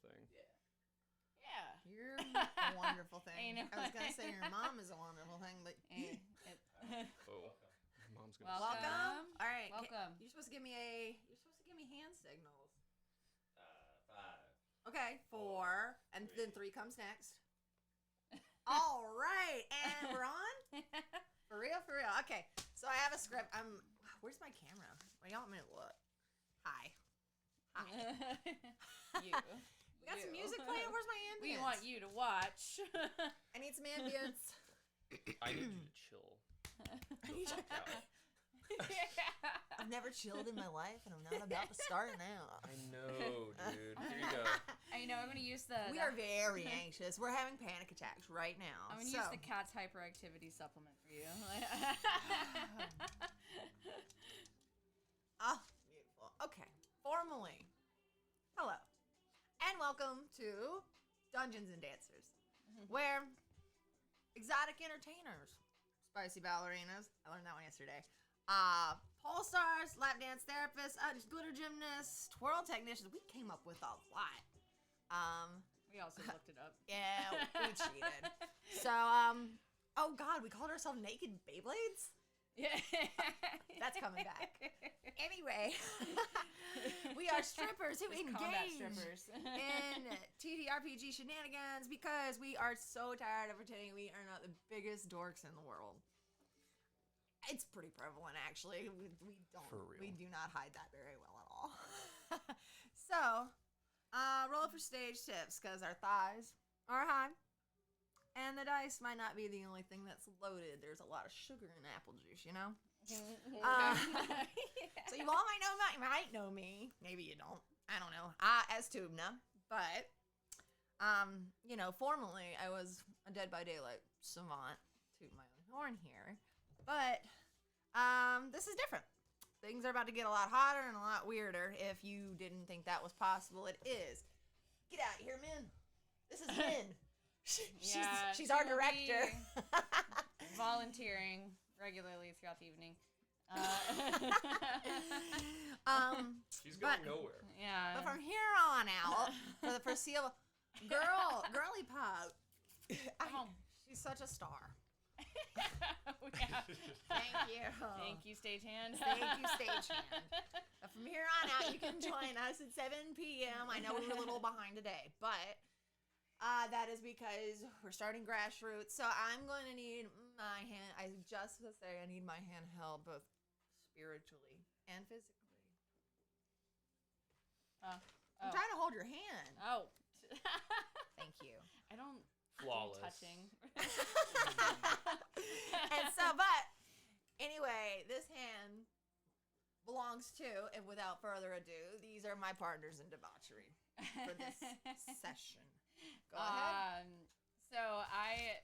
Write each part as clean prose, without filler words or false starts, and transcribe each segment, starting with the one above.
thing. Yeah. You're a wonderful thing. I know. I was going to say your mom is a wonderful thing, but... Oh, mom's gonna. Welcome. All right. Welcome. You're supposed to give me hand signals. 5. Okay, 4, and then 3 comes next. All right, and we're on? For real? Okay, so I have a script. Where's my camera? Where do y'all want me to look? Hi. You. We got some music playing? Where's my ambience? We want you to watch. I need some ambience. I need you to chill. I've never chilled in my life, and I'm not about to start now. I know, dude. Here you go. I know, I'm going to use the... We are very anxious. We're having panic attacks right now. I'm going to use the cat's hyperactivity supplement for you. Oh, beautiful. Okay, formally, hello, and welcome to Dungeons and Dancers, where exotic entertainers, spicy ballerinas, I learned that one yesterday, pole stars, lap dance therapists, glitter gymnasts, twirl technicians, we came up with a lot. We also looked it up. Yeah, we cheated. So, oh God, we called ourselves Naked Beyblades? Yeah. That's coming back. Anyway, we are strippers who Combat engage strippers. in TTRPG shenanigans because we are so tired of pretending we are not the biggest dorks in the world. It's pretty prevalent, actually. We don't. For real. We do not hide that very well at all. So, roll for stage tips because our thighs are high. And the dice might not be the only thing that's loaded. There's a lot of sugar in apple juice, you know? So you all might know me. Maybe you don't. I don't know. As Tubna. But, formally, I was a Dead by Daylight savant. Toot my own horn here. But, this is different. Things are about to get a lot hotter and a lot weirder. If you didn't think that was possible, it is. Get out of here, Min. This is Min. She's our director. Volunteering regularly throughout the evening. She's going nowhere. Yeah. But from here on out, for the foreseeable, girly pop, she's such a star. Yeah. Thank you. Thank you, stagehand. Thank you, stagehand. But from here on out, you can join us at 7 p.m. I know we were a little behind today, but that is because we're starting grassroots. So I'm going to need my hand. I just was saying I need my hand held both spiritually and physically. I'm trying to hold your hand. Oh. Thank you. I don't... Flawless. Touching. And so, but anyway, this hand belongs to, and without further ado, these are my partners in debauchery for this session. Go ahead. So I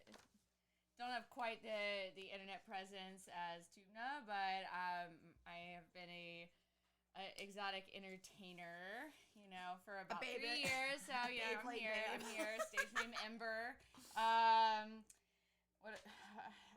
don't have quite the internet presence as Tubna, but I have been a exotic entertainer, for about 3 years. So I'm here. Stage name Ember. What?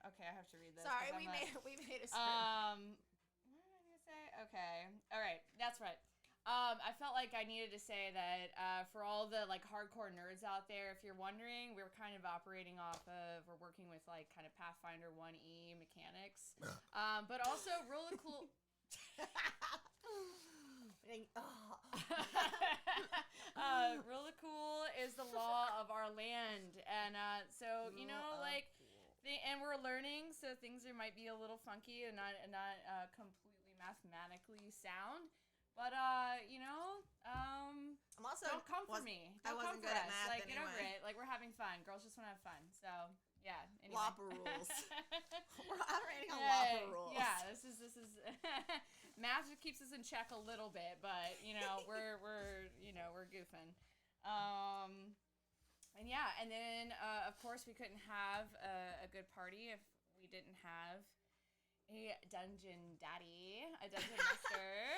Okay, I have to read this. Sorry, we made a script. What am I gonna say? Okay, all right, that's right. I felt like I needed to say that for all the hardcore nerds out there, if you're wondering, we're kind of we're working with kind of Pathfinder 1E mechanics, but also really cool. Really cool is the law of our land, and and we're learning, so things might be a little funky and not completely mathematically sound. But I'm also don't come for me. I Don't wasn't come good for at us. math Get over anyway. it. We're having fun. Girls just want to have fun. So yeah. Anyway. Lapa rules. We're operating on Lapa rules. Yeah. This is math just keeps us in check a little bit, but we're goofing. And then of course we couldn't have a good party if we didn't have a dungeon daddy, a dungeon master,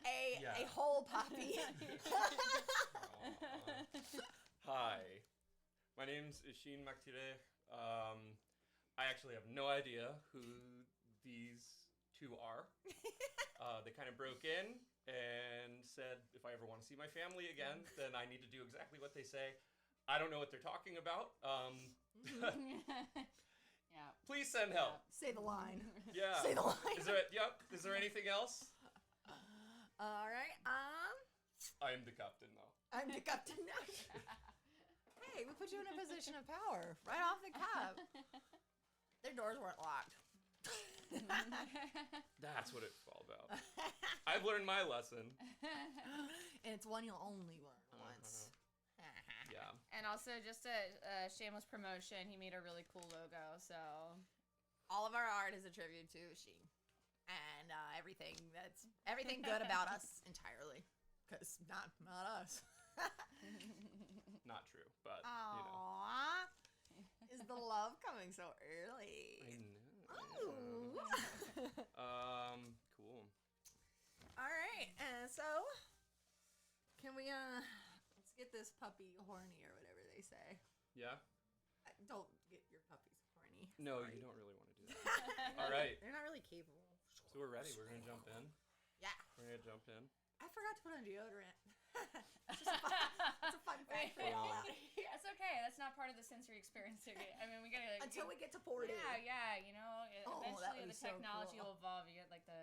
a whole poppy. Hi, my name's Ishin Maktire. I actually have no idea who these two are. They kind of broke in, and said if I ever want to see my family again, then I need to do exactly what they say. I don't know what they're talking about. Yeah. Please send help. Say the line. Yeah. Say the line. Is there anything else? All right. I am the captain now. I'm the captain now. Hey, we put you in a position of power right off the cup. Their doors weren't locked. That's what it's all about. I've learned my lesson. And it's one you'll only learn once. Yeah. And also, just a shameless promotion, he made a really cool logo, so... All of our art is a tribute to Sheen. And everything good about us entirely. Because not us. Not true, but, Aww. Is the love coming so early? I know. Ooh. Cool. All right, so can we let's get this puppy horny or whatever they say. Yeah? Don't get your puppies horny. No, Sorry. you don't really want to do that. All right. They're not really capable. So we're ready. We're going to jump in. Yeah. We're going to jump in. I forgot to put on deodorant. It's a fun fact for y'all out here. That's okay. That's not part of the sensory experience. I mean, we gotta... Until we get to pour it in. Yeah, you know, that eventually would the be so technology cool. will evolve. You get, like, the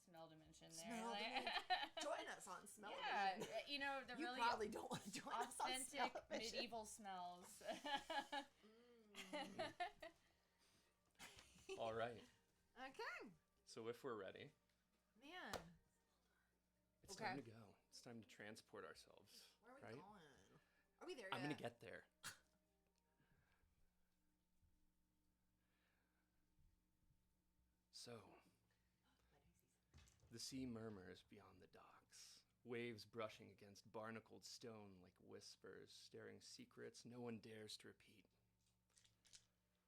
smell dimension there. Smell like, dimension. Join us on Smell yeah, Dimension. you know, the You really probably don't want to join us on authentic Smell Dimension. medieval smells. All right. Okay. So if we're ready, Man, it's Okay. time to go. It's time to transport ourselves. where are we Right? going? Are we there I'm yet? going to get there. So, the sea murmurs beyond the docks, waves brushing against barnacled stone like whispers, staring secrets no one dares to repeat.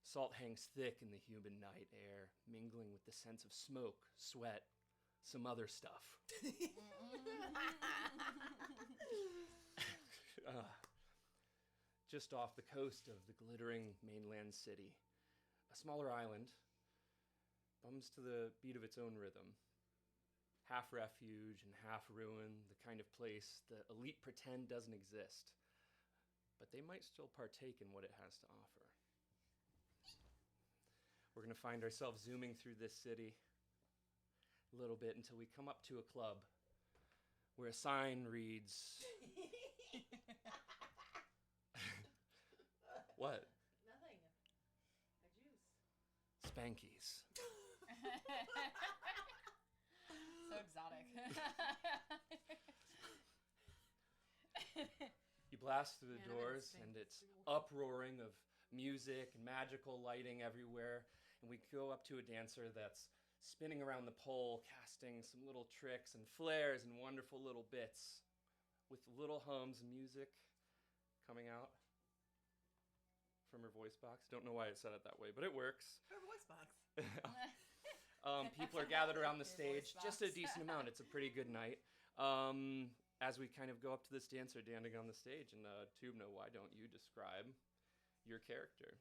Salt hangs thick in the humid night air, mingling with the sense of smoke, sweat, some other stuff. Just off the coast of the glittering mainland city, a smaller island bums to the beat of its own rhythm. Half refuge and half ruin, the kind of place the elite pretend doesn't exist, but they might still partake in what it has to offer. We're going to find ourselves zooming through this city a little bit until we come up to a club where a sign reads, what? Nothing. A juice. Spankies. So exotic. You blast through the Man, I bet doors, Spankies and it's real. uproaring of music and magical lighting everywhere. And we go up to a dancer that's spinning around the pole, casting some little tricks and flares and wonderful little bits with little hums and music coming out from her voice box. Don't know why it said it that way, but it works. Her voice box. People are gathered around the Your voice stage, just a box. decent amount. It's a pretty good night. As we kind of go up to this dancer standing on the stage, and Tubno, why don't you describe your character?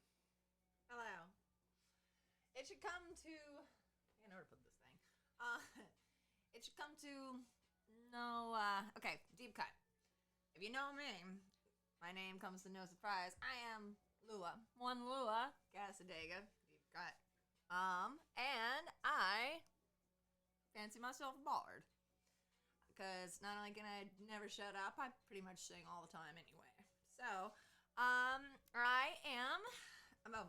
Hello. It should come to. I know where to put this thing. It should come to. No. Okay. Deep cut. If you know me, my name comes to no surprise. I am Lua. One Lua Casadega. Deep cut. And I fancy myself a bard. Because not only can I never shut up, I pretty much sing all the time anyway. So, I am. I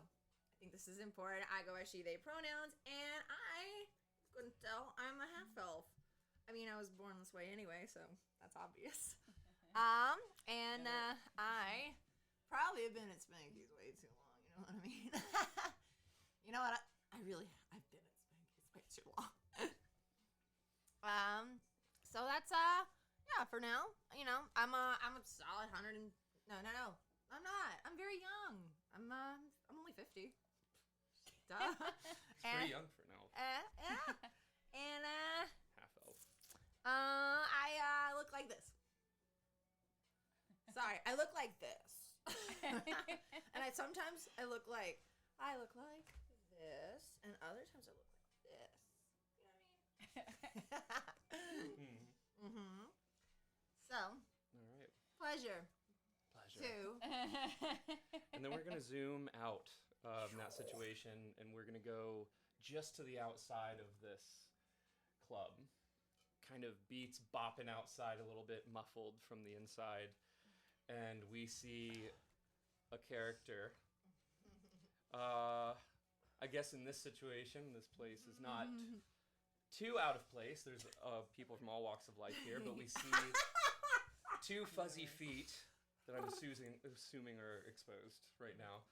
think this is important. I go by she, they pronouns, and I couldn't tell I'm a half elf. I mean, I was born this way anyway, so that's obvious. And I probably have been at Spanky's way too long. You know what I mean? You know what? I've been at Spanky's way too long. So that's yeah. For now, you know, I'm a solid 100. No, I'm not. I'm very young. I'm only 50. Duh. It's pretty young for now. Yeah. And Half elf. I look like this. Sorry, I look like this. And sometimes I look like this, and other times I look like this. You know what I mean? Mm-hmm. So, All right. pleasure Pleasure. to. And then we're going to zoom out in that situation, and we're going to go just to the outside of this club. Kind of beats bopping outside a little bit, muffled from the inside. And we see a character. I guess in this situation, this place is not too out of place. There's people from all walks of life here, but we see two fuzzy feet that I'm assuming are exposed right now.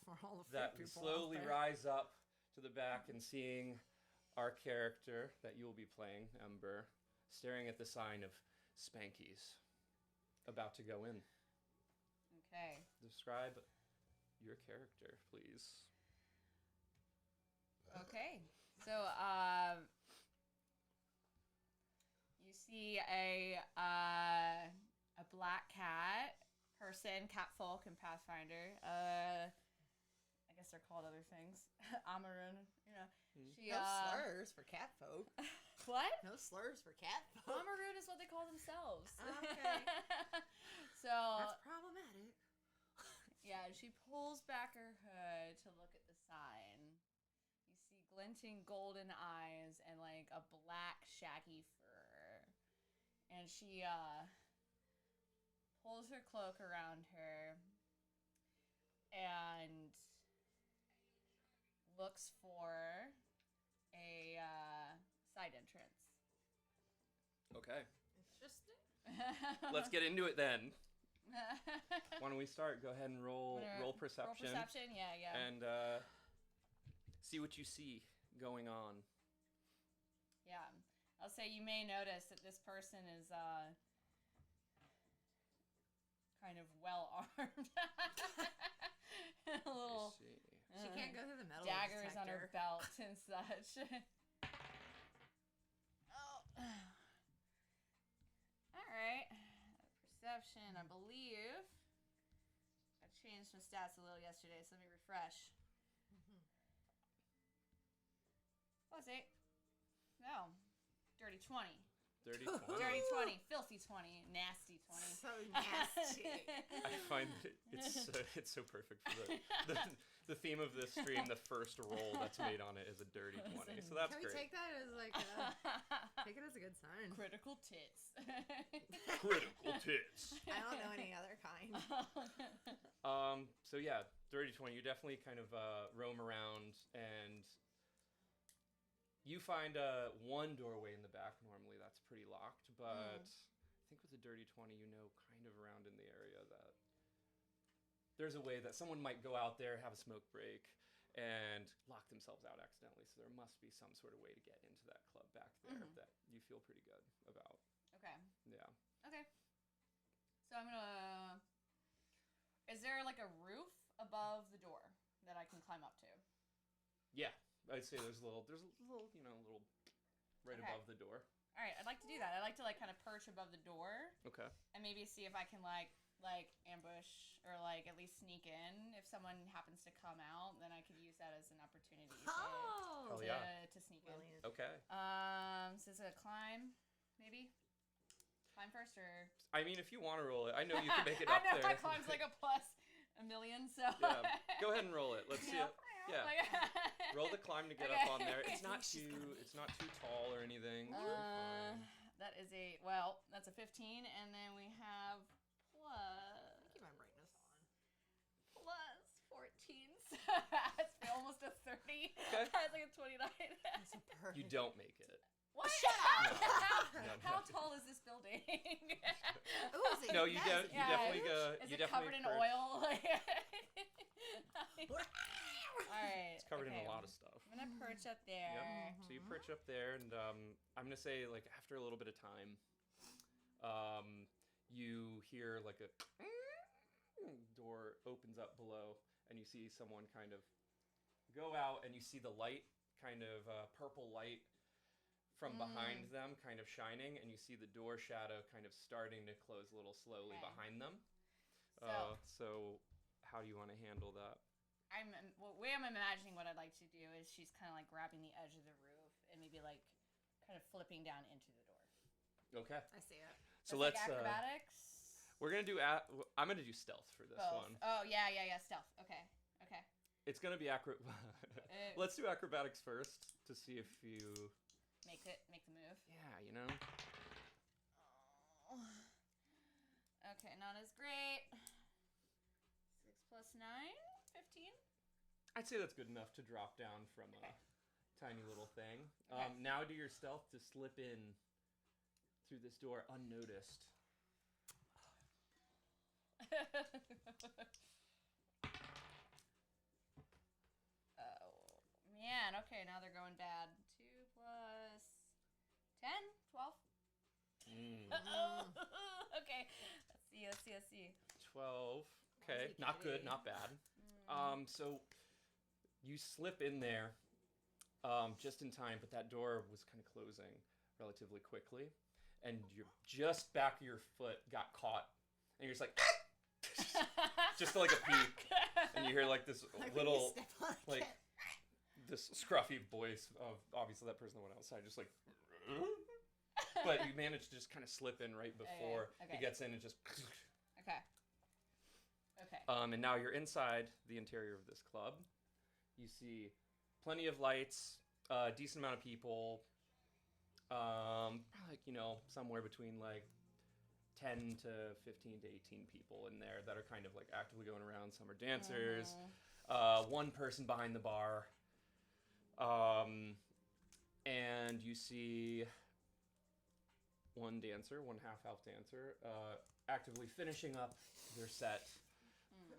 For all the That freak people slowly out there. rise up to the back and seeing our character that you will be playing, Ember, staring at the sign of Spankies, about to go in. Okay. Describe your character, please. Okay. So, you see a black cat person, cat folk, and Pathfinder. I guess they're called other things. Amarun, you know. She, No slurs for cat folk. What? No slurs for cat folk. Amarun is what they call themselves. Okay. So, That's problematic. yeah, she pulls back her hood to look at the sign. You see glinting golden eyes and like a black shaggy fur. And she pulls her cloak around her and looks for a side entrance. Okay. Interesting. Let's get into it then. Why don't we start? Go ahead and roll perception. Roll perception, yeah. And see what you see going on. Yeah. I'll say you may notice that this person is kind of well armed. A little Let's see. She can't go through the metal daggers on her detector. belt and such. Oh. All right. Perception, I believe. I changed some stats a little yesterday, so let me refresh. What's it? No. Dirty 20. Dirty 20. Dirty 20. Filthy 20. Nasty 20. So nasty. I find it's so perfect for the theme of this stream. The first roll that's made on it is a dirty 20, so that's Can we great. take that as like take it as a good sign? Critical tits. Critical tits. I don't know any other kind. So yeah, dirty 20. You definitely kind of roam around, and you find one doorway in the back. Normally, that's pretty locked, but I think with the dirty 20, you know, kind of around in the area that there's a way that someone might go out there, have a smoke break, and lock themselves out accidentally. So there must be some sort of way to get into that club back there that you feel pretty good about. Okay. Yeah. Okay. So I'm gonna. Is there like a roof above the door that I can climb up to? Yeah, I'd say there's a little, right Okay. above the door. All right, I'd like to do that. I'd like to like kind of perch above the door Okay. and maybe see if I can like ambush or like at least sneak in. If someone happens to come out, then I could use that as an opportunity Oh, Hell yeah. to sneak brilliant. Okay. in. So is it a climb? Maybe climb first or I mean, if you want to roll it, I know you can make it I up know there. my climb's like a plus a million, so Yeah. Go ahead and roll it. Let's see it. Yeah. Like- Roll the climb to get Okay. up on there. It's not too tall or anything. It's really fine. That is that's a 15, and then we have Keep my brightness on. plus 14, so it's almost a 30. Okay. That's like a 29. That's a perfect. You don't make it. What? Shut up! No, How no. tall is this building? Ooh, is it- No, you that is you definitely go. Is You it covered definitely in perch. oil? Alright. It's covered in okay. a lot of stuff. I'm gonna perch up there. Yep. So you perch up there, and I'm gonna say like after a little bit of time, you hear like a door opens up below, and you see someone kind of go out, and you see the light, kind of purple light from behind them, kind of shining, and you see the door shadow kind of starting to close a little slowly Okay. behind them. So- So how do you want to handle that? The way I'm imagining what I'd like to do is she's kind of like grabbing the edge of the roof and maybe like kind of flipping down into the door. Okay. I see it. So That's let's. like acrobatics. We're gonna do. I'm gonna do stealth for this Both. one. Oh yeah. Stealth. Okay. It's gonna be Let's do acrobatics first to see if you. Make the move. Yeah, you know. Oh. Okay, not as great. 6 plus 9, 15. I'd say that's good enough to drop down from a tiny little thing. Okay. Now do your stealth to slip in through this door unnoticed. Oh man. Okay, now they're going bad. 2 plus 10, 12. Okay. Let's see. 12. Okay, not good, not bad. So you slip in there just in time, but that door was kind of closing relatively quickly, and your just back of your foot got caught, and you're just like, just like a peek, and you hear like this Like when you little, step on a like cat. this scruffy voice of obviously that person that went outside, just like. But you managed to just kind of slip in right before Okay. he gets in and just. Okay. And now you're inside the interior of this club. You see plenty of lights, a decent amount of people. Like, somewhere between like 10 to 15 to 18 people in there that are kind of like actively going around. Some are dancers. One person behind the bar. And you see one dancer, one half-elf dancer, actively finishing up their set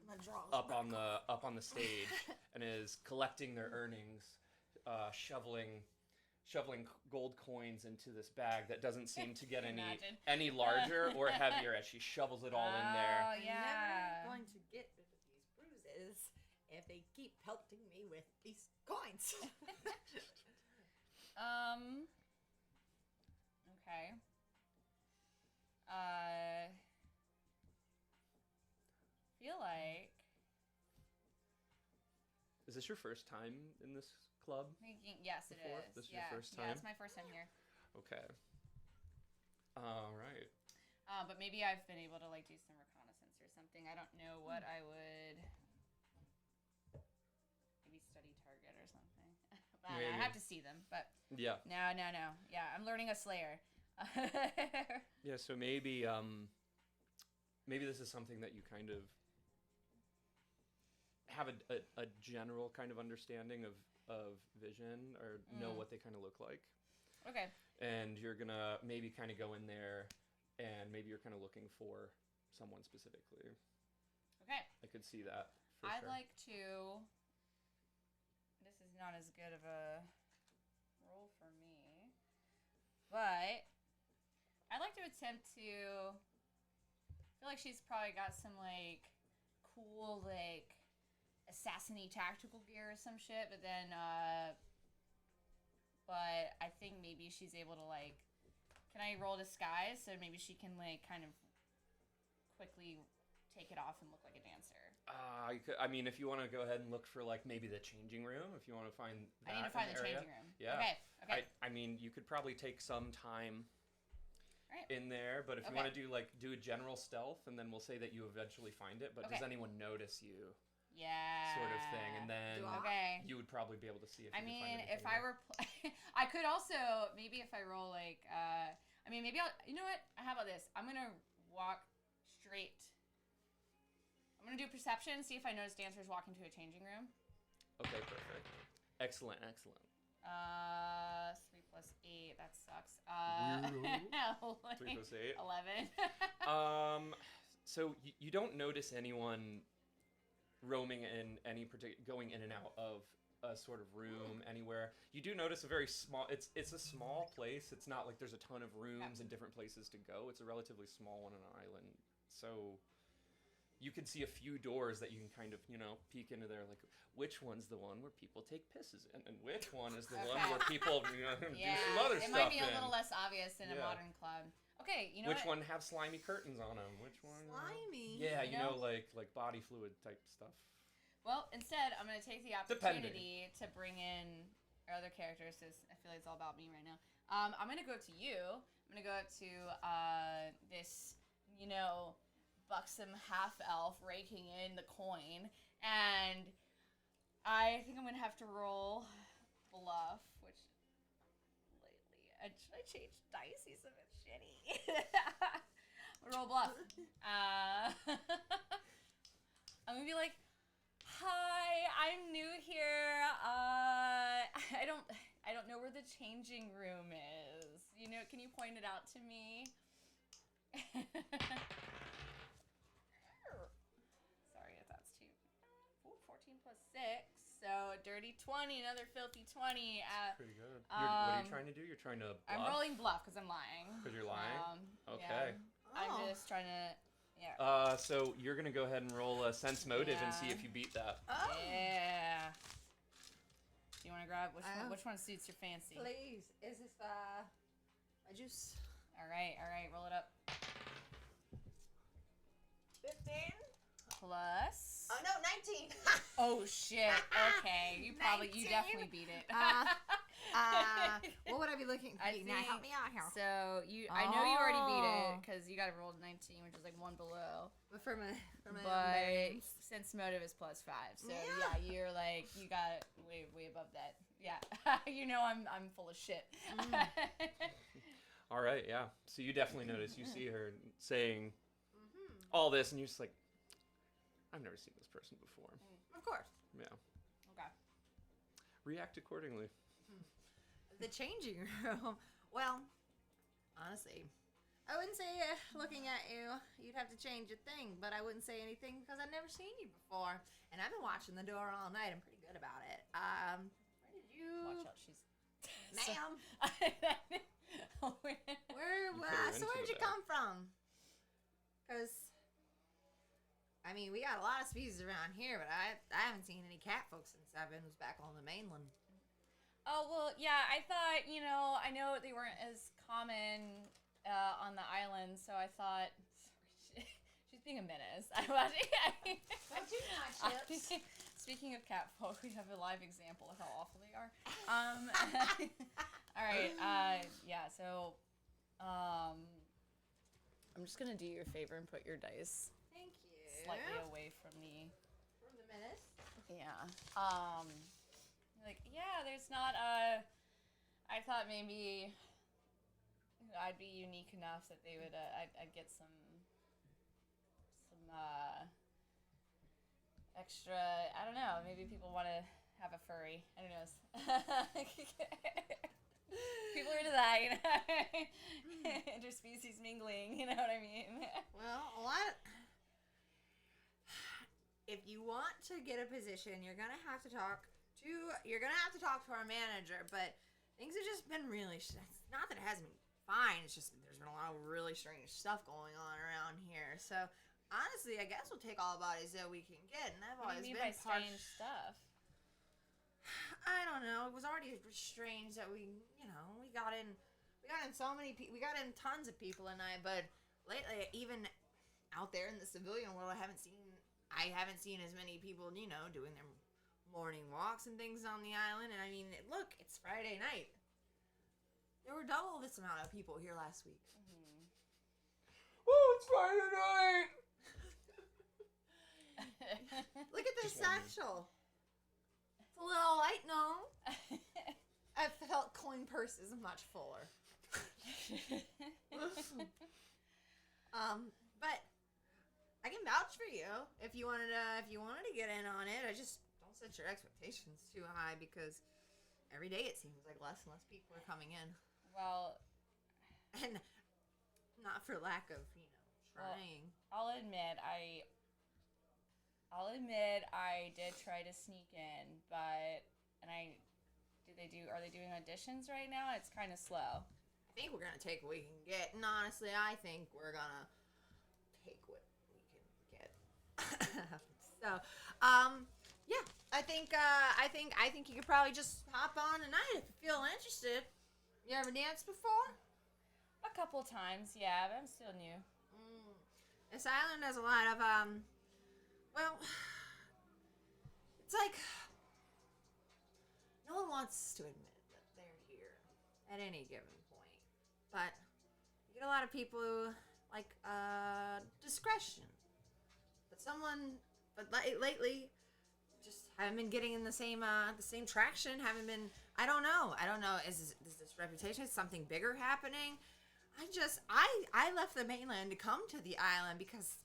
My drawers up back on the stage and is collecting their earnings, shoveling gold coins into this bag that doesn't seem to get Imagine. any larger or heavier as she shovels it all in there. Oh I'm yeah. never going to get rid of these bruises if they keep pelting me with these coins. Okay. Feel like Is this your first time in this club? yes, it Before? is. This is your first Yeah, time? it's my first time here. Okay. All right. But maybe I've been able to like do some reconnaissance or something. I don't know what I would. Maybe study target or something. I don't know, I Maybe. have to see them, but Yeah. no. Yeah, I'm learning a Slayer. Yeah, so maybe this is something that you kind of have a general kind of understanding of vision or know what they kind of look like. Okay. And you're gonna maybe kind of go in there and maybe you're kind of looking for someone specifically. Okay. I could see that for I'd sure. like to. This is not as good of a role for me, but I'd like to attempt to. I feel like she's probably got some like cool like assassin-y tactical gear or some shit, but then but I think maybe she's able to like. Can I roll disguise so maybe she can like kind of quickly take it off and look like a dancer? I mean, if you want to go ahead and look for like maybe the changing room, if you want to find that I need to find in the area. changing room. Yeah. Okay. I mean, you could probably take some time Alright. in there, but if you Okay. want to do a general stealth, and then we'll say that you eventually find it, but does Okay. anyone notice you, Yeah. sort of thing, and then Do I? Okay. you would probably be able to see if I you could mean, find if anything I were, I could also maybe if I roll like, I mean, maybe I'll. You know what? How about this? I'm gonna walk straight. I'm gonna do perception, see if I notice dancers walk into a changing room. Okay, perfect. Excellent. 3 plus 8. That sucks. Weirdo. 3 plus 8. 11. So you don't notice anyone roaming in any going in and out of a sort of room anywhere. You do notice a very small. It's a small place. It's not like there's a ton of rooms and different places to go. It's a relatively small one on an island. So you can see a few doors that you can kind of peek into there. Like which one's the one where people take pisses in, and which one is the one Okay. where people do Yeah, some other it stuff might be a in. little less obvious in a Yeah. modern club. Okay, you know Which what? one have slimy curtains on them? Which one? Slimy. Yeah, You you know, know? like body fluid type stuff. Well, instead, I'm going to take the Depending. opportunity to bring in our other characters. Since I feel like it's all about me right now. I'm gonna go up to you. I'm gonna go up to this, buxom half elf raking in the coin, and I think I'm gonna have to roll bluff, which lately I changed dice. He's a bit shitty. Roll bluff. I'm gonna be like, "Hi, I'm new here. I don't know where the changing room is. Can you point it out to me?" Sorry if that's too. Ooh, 14 plus 6. So, dirty 20, another filthy 20. Pretty good. What are you trying to do? You're trying to bluff? I'm rolling bluff because I'm lying. Because you're lying? Okay. Yeah. I'm just trying to. Yeah. So you're going to go ahead and roll a sense motive and see if you beat that. Oh. Yeah. Do you want to grab which one suits your fancy? Please. Is this my juice? All right. Roll it up. 15. Plus. Oh no, 19. Oh shit. Okay. You 19. definitely beat it. What would I be looking for? Now help me out here. So I know you already beat it because you got a roll 19, which is like one below. But for my But sense motive is plus 5, so yeah, you're like you got it way above that. Yeah, I'm full of shit. All right, yeah. So you definitely notice. You see her saying all this, and you're just like, I've never seen this person before. Of course. Yeah. Okay. React accordingly. The changing room. Well, honestly, I wouldn't say looking at you, you'd have to change a thing, but I wouldn't say anything because I've never seen you before. And I've been watching the door all night. I'm pretty good about it. Where did you... Watch out, she's... Ma'am. put her So where'd into you the come from? Because, we got a lot of species around here, but I haven't seen any cat folks since I've been back on the mainland. Oh, well, yeah, I thought, I know they weren't as common on the island, so I thought, she's being a menace. Don't you not, Chips? Speaking of cat folk, we have a live example of how awful they are. All right, yeah, so, I'm just going to do you a favor and put your dice Thank you. slightly away from the... From the menace? Yeah. There's not I thought maybe I'd be unique enough that they would, I'd get some extra, I don't know, maybe people want to have a furry. I don't know. People are into that, interspecies mingling, you know what I mean? Well, if you want to get a position, you're gonna have to talk to our manager. But things have just been really. It's not that it hasn't been fine. It's just there's been a lot of really strange stuff going on around here. So honestly, I guess we'll take all bodies that we can get, and I've What always do you mean been by strange stuff? I don't know. It was already strange that we got in so many people. We got in tons of people tonight, but lately, even out there in the civilian world, I haven't seen as many people, doing their morning walks and things on the island. And look, it's Friday night. There were double this amount of people here last week. Mm-hmm. Oh, it's Friday night! Look at this Just wondering. satchel. It's a little light, no? I felt coin purse is much fuller. But I can vouch for you if you wanted to get in on it. I just don't set your expectations too high because every day it seems like less and less people are coming in. Well, And not for lack of, trying. I'll admit I did try to sneak in, but are they doing auditions right now? It's kind of slow. I think we're gonna take what we can get, and honestly, I think we're gonna take what we can get. So, yeah, I think you could probably just hop on tonight if you feel interested. You ever danced before? A couple times, yeah, but I'm still new. This island has a lot of it's like no one wants to admit that they're here at any given but you get a lot of people who like discretion. But lately, just haven't been getting in the same traction. Haven't been. I don't know. Is this reputation? Is something bigger happening? I left the mainland to come to the island because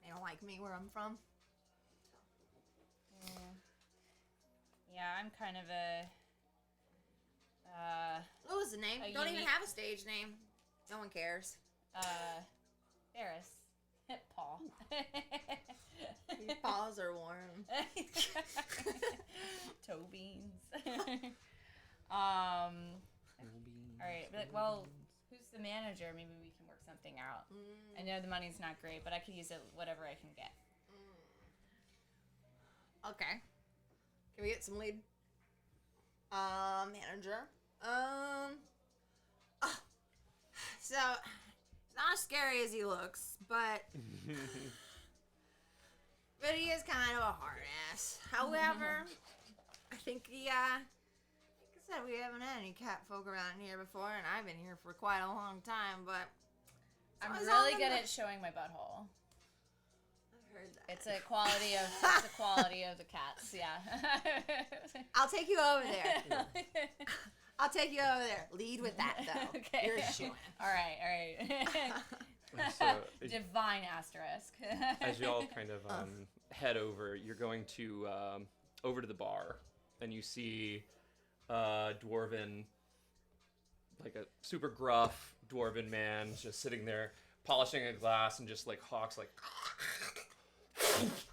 they don't like me where I'm from. Yeah, I'm kind of a. What was the name? A Don't even unique- have a stage name. No one cares. Ferris. Paul. Your paws are warm. Toe beans. All right. But, well, who's the manager? Maybe we can work something out. I know the money's not great, but I could use it whatever I can get. Okay. Can we get some lead? Manager. So, it's not as scary as he looks, but he is kind of a hard ass. However, I think like I said, we haven't had any cat folk around here before, and I've been here for quite a long time, but I'm always really on good the- at showing my butthole. I've heard that. It's a quality of the cats, yeah. I'll take you over there. I'll take you over there. Lead with that, though. Okay. You're shooing. All right. So, Divine asterisk. as y'all kind of head over, you're going to over to the bar, and you see dwarven, like a super gruff dwarven man just sitting there polishing a glass, and just like hawks like,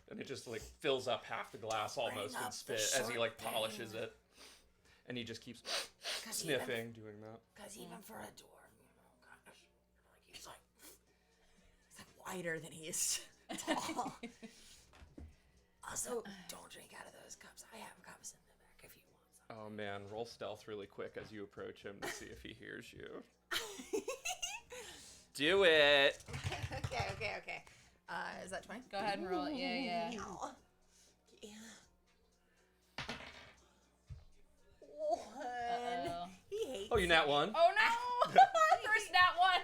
and it just like fills up half the glass almost Bring in up the spit as he short like thing. polishes it, and he just keeps 'Cause sniffing, doing that. Because even for a dwarf, gosh, he's like wider than he is tall. Also, don't drink out of those cups. I have cups in the back if you want some. Oh man, roll stealth really quick as you approach him to see if he hears you. Do it. Okay. Is that 20? Go ahead and roll it. Yeah. Ow. Yeah. One. Uh-oh. He hates Oh, you nat one. Oh no! First nat one.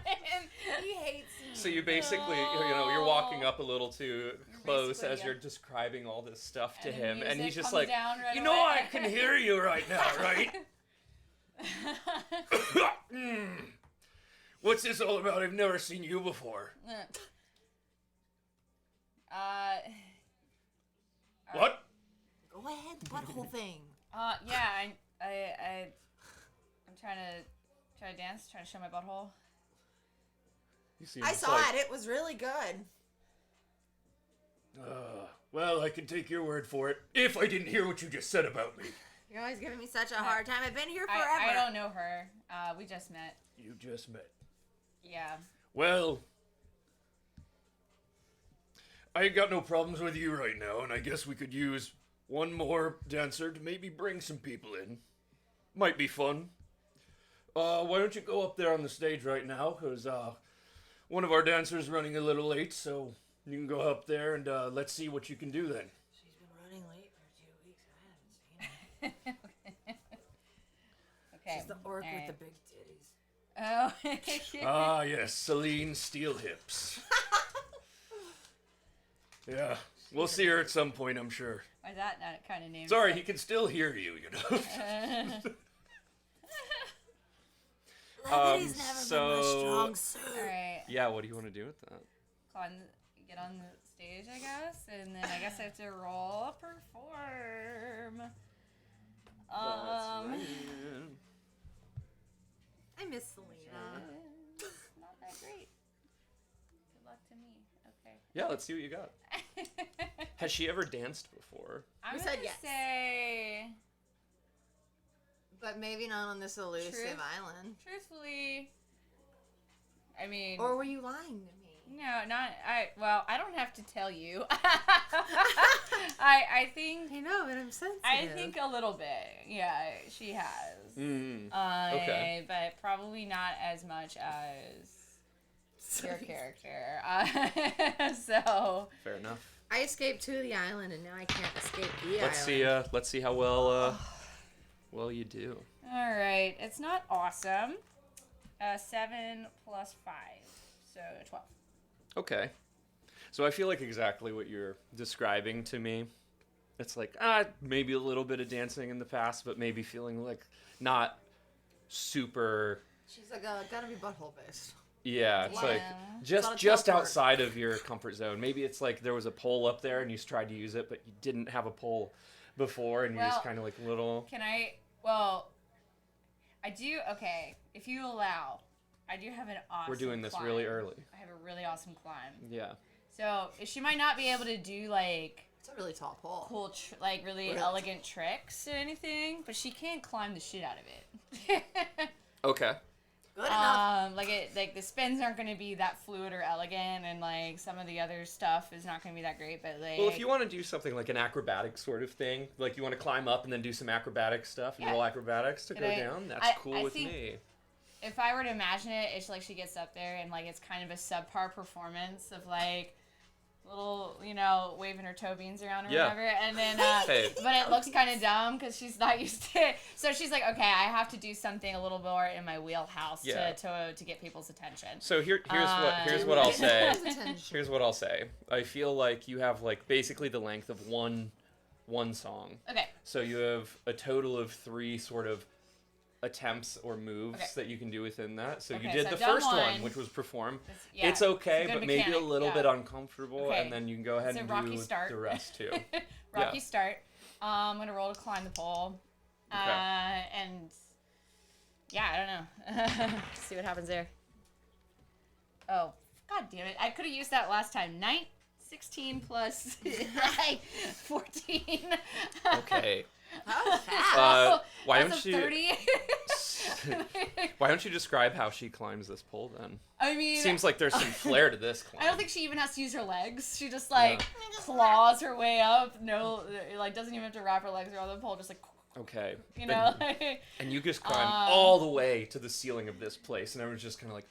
He hates me. So you basically, you're walking up a little too close basically, as yeah. you're describing all this stuff to And him, and music he's just comes like, down right you know, away." I can hear you right now, right? What's this all about? I've never seen you before. What? Go ahead. What whole thing? Yeah, I'm trying to dance, trying to show my butthole. You see, I it's saw like, it. It was really good. Well, I can take your word for it if I didn't hear what you just said about me. You're always giving me such a hard time. I've been here I forever. don't know her. We just met. You just met. Yeah. Well, I ain't got no problems with you right now, and I guess we could use one more dancer to maybe bring some people in. Might be fun. Why don't you go up there on the stage right now, because one of our dancers is running a little late, so you can go up there and let's see what you can do then. She's been running late for 2 weeks. I haven't seen her. Okay. She's the orc All right. with the big titties. Oh. Ah, yes, Celine Steel Hips. Yeah, we'll see her at some point, I'm sure. Why that not kind of name? Sorry, he can still hear you, you know. Levity's never so- been my strong suit. All right. Yeah, what do you want to do with that? Get on the stage, I guess, and then I guess I have to roll perform. I miss Selena. Not that great. Good luck to me. Okay. Yeah, let's see what you got. Has she ever danced before? I'm We gonna said yes. say, But maybe not on this elusive Truth? island. truthfully, I mean, Or were you lying to me? no, not I. Well, I don't have to tell you. I think I know, but I'm sensitive. I think a little bit. Yeah, she has. Okay. But probably not as much as your character. So. Fair enough. I escaped to the island, and now I can't escape the Let's island. see. Let's see how well you do. All right, it's not awesome. 7 plus 5, so 12. Okay. So I feel like exactly what you're describing to me. It's like, maybe a little bit of dancing in the past, but maybe feeling like not super. She's like, gotta be butthole based. Yeah, it's like It's not a just tough word. outside of your comfort zone. Maybe it's like there was a pole up there and you tried to use it, but you didn't have a pole before, and you're just Well, kind of like little. Can I? Well, I do. Okay, if you allow, I do have an awesome. We're doing this climb. really early. I have a really awesome climb. Yeah. So she might not be able to do like It's a really tall pole. cool, like really Really? elegant tricks or anything, but she can climb the shit out of it. Okay. Good enough. Like the spins aren't going to be that fluid or elegant, and like some of the other stuff is not going to be that great. But like, Well, if you want to do something like an acrobatic sort of thing, like you want to climb up and then do some acrobatic stuff and Yeah. roll acrobatics to Can go I- down, that's I cool with think- me. if I were to imagine it, it's like she gets up there and like it's kind of a subpar performance of like little, waving her toe beans around or Yeah. whatever, and then Hey. but it looks kind of dumb because she's not used to it. So she's like, okay, I have to do something a little more in my wheelhouse Yeah. to get people's attention. So here's Uh, what I'll say. Attention. Here's what I'll say. I feel like you have like basically the length of one song. Okay, So you have a total of 3 sort of attempts or moves Okay. that you can do within that. So you Okay, did so the I've done first one, one. which was perform. yeah, It's okay, a good but maybe a mechanic, little yeah. bit uncomfortable, Okay. and then you can go ahead It's a and rocky do start. the rest too. Rocky start. I'm gonna roll to climb the pole. Okay. And yeah, I don't know. See what happens there. Oh, god damn it! I could have used that last time. 16 plus 14. Okay. How fast? Why That's don't a you 30. Why don't you describe how she climbs this pole then? I mean, Seems like there's some flair to this climb. I don't think she even has to use her legs. She just like claws her way up. No, like doesn't even have to wrap her legs around the pole. Just like Okay. you know. And you just climb Um, all the way to the ceiling of this place, and everyone's just kind of like,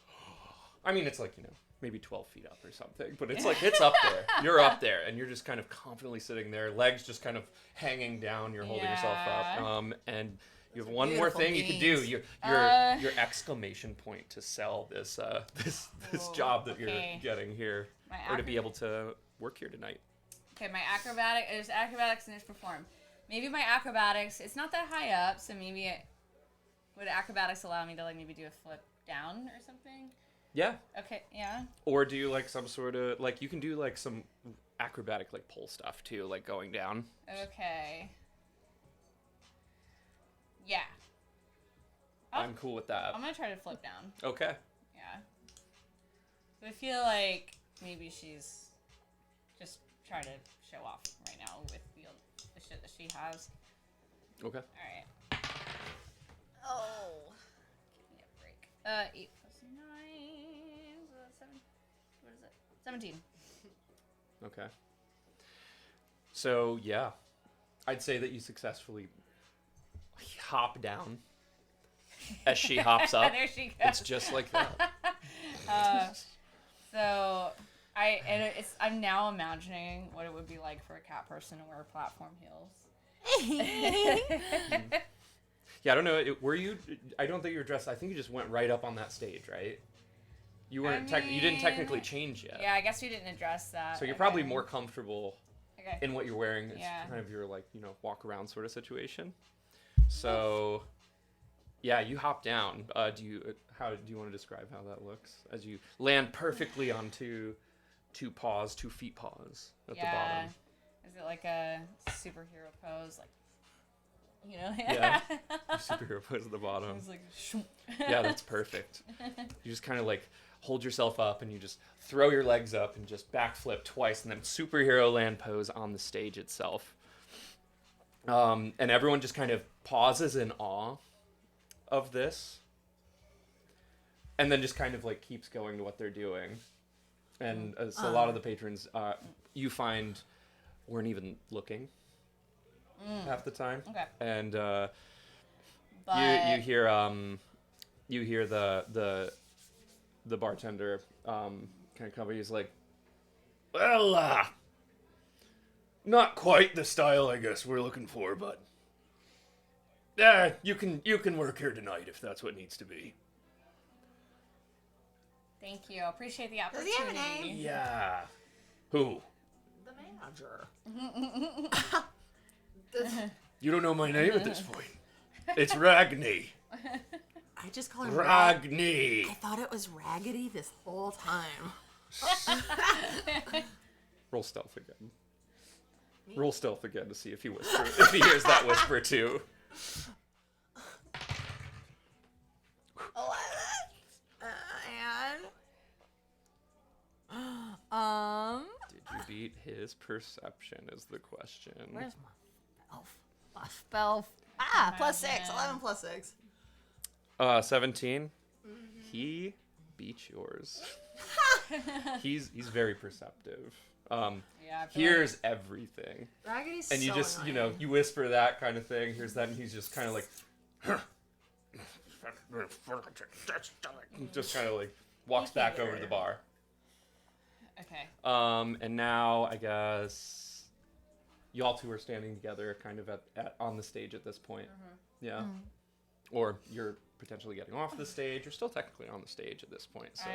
I mean, it's like, maybe 12 feet up or something, but it's like, it's up there. You're up there, and you're just kind of confidently sitting there, legs just kind of hanging down. You're holding yourself up. Yeah. And you have one more Beautiful thing you can do. knees. Your exclamation point to sell this this Whoa, job that okay. you're getting here, My or to be able to work here tonight. Okay, my there's acrobatics and there's perform. Maybe my acrobatics, it's not that high up, so maybe would acrobatics allow me to like maybe do a flip down or something? Yeah. Okay, yeah. Or do like some sort of like, you can do like some acrobatic like pole stuff too, like going down. Okay. Yeah. Oh. I'm cool with that. I'm gonna try to flip down. Okay. Yeah. So I feel like maybe she's just trying to show off right now with the shit that she has. Okay. Alright. Oh. Give me a break. 8 plus 9 7. What is it? 17. Okay. So yeah, I'd say that you successfuli hop down as she hops up. There she goes. It's just like that. So I'm now imagining what it would be like for a cat person to wear platform heels. Yeah, I don't know. Were you? I don't think you were dressed. I think you just went right up on that stage, right? You weren't. You didn't technically mean, change yet. Yeah, I guess we didn't address that. So you're Okay. probably more comfortable Okay. in what you're wearing. It's Yeah. kind of your like, walk around sort of situation. So yeah, you hop down. Do you want to describe how that looks as you land perfectly onto 2 feet paws at the bottom? Is it like a superhero pose, like Yeah. Your superhero pose at the bottom. It's like shoom. Yeah, that's perfect. You just kind of like hold yourself up and you just throw your legs up and just backflip twice and then superhero land pose on the stage itself. And everyone just kind of pauses in awe of this and then just kind of like keeps going to what they're doing. And so a lot of the patrons, you find, weren't even looking half the time. Okay. And But you hear the bartender kind of come. He's like, well, not quite the style I guess we're looking for, but you can work here tonight if that's what needs to be. Thank you. Appreciate the Does he have a opportunity. name? Yeah. Who? The manager. You don't know my name at this point. It's Ragni. I just call him Ragni. I thought it was Raggedy this whole time. Roll stealth again. Roll stealth again to see if he if he hears that whisper too. 11. Did you beat his perception is the question. Where's my spell? Ah, plus 6. Imagine. 11 plus 6. 17. He beat yours. he's very perceptive. Yeah, I feel Hears everything. Raggedy's And you so just, annoying. you whisper that kind of thing. Here's that, and he's just kind of like, just kind of like walks back over to the bar. Okay. And now I guess y'all two are standing together, kind of at on the stage at this point. Yeah. Or you're potentially getting off the stage. You're still technically on the stage at this point. So.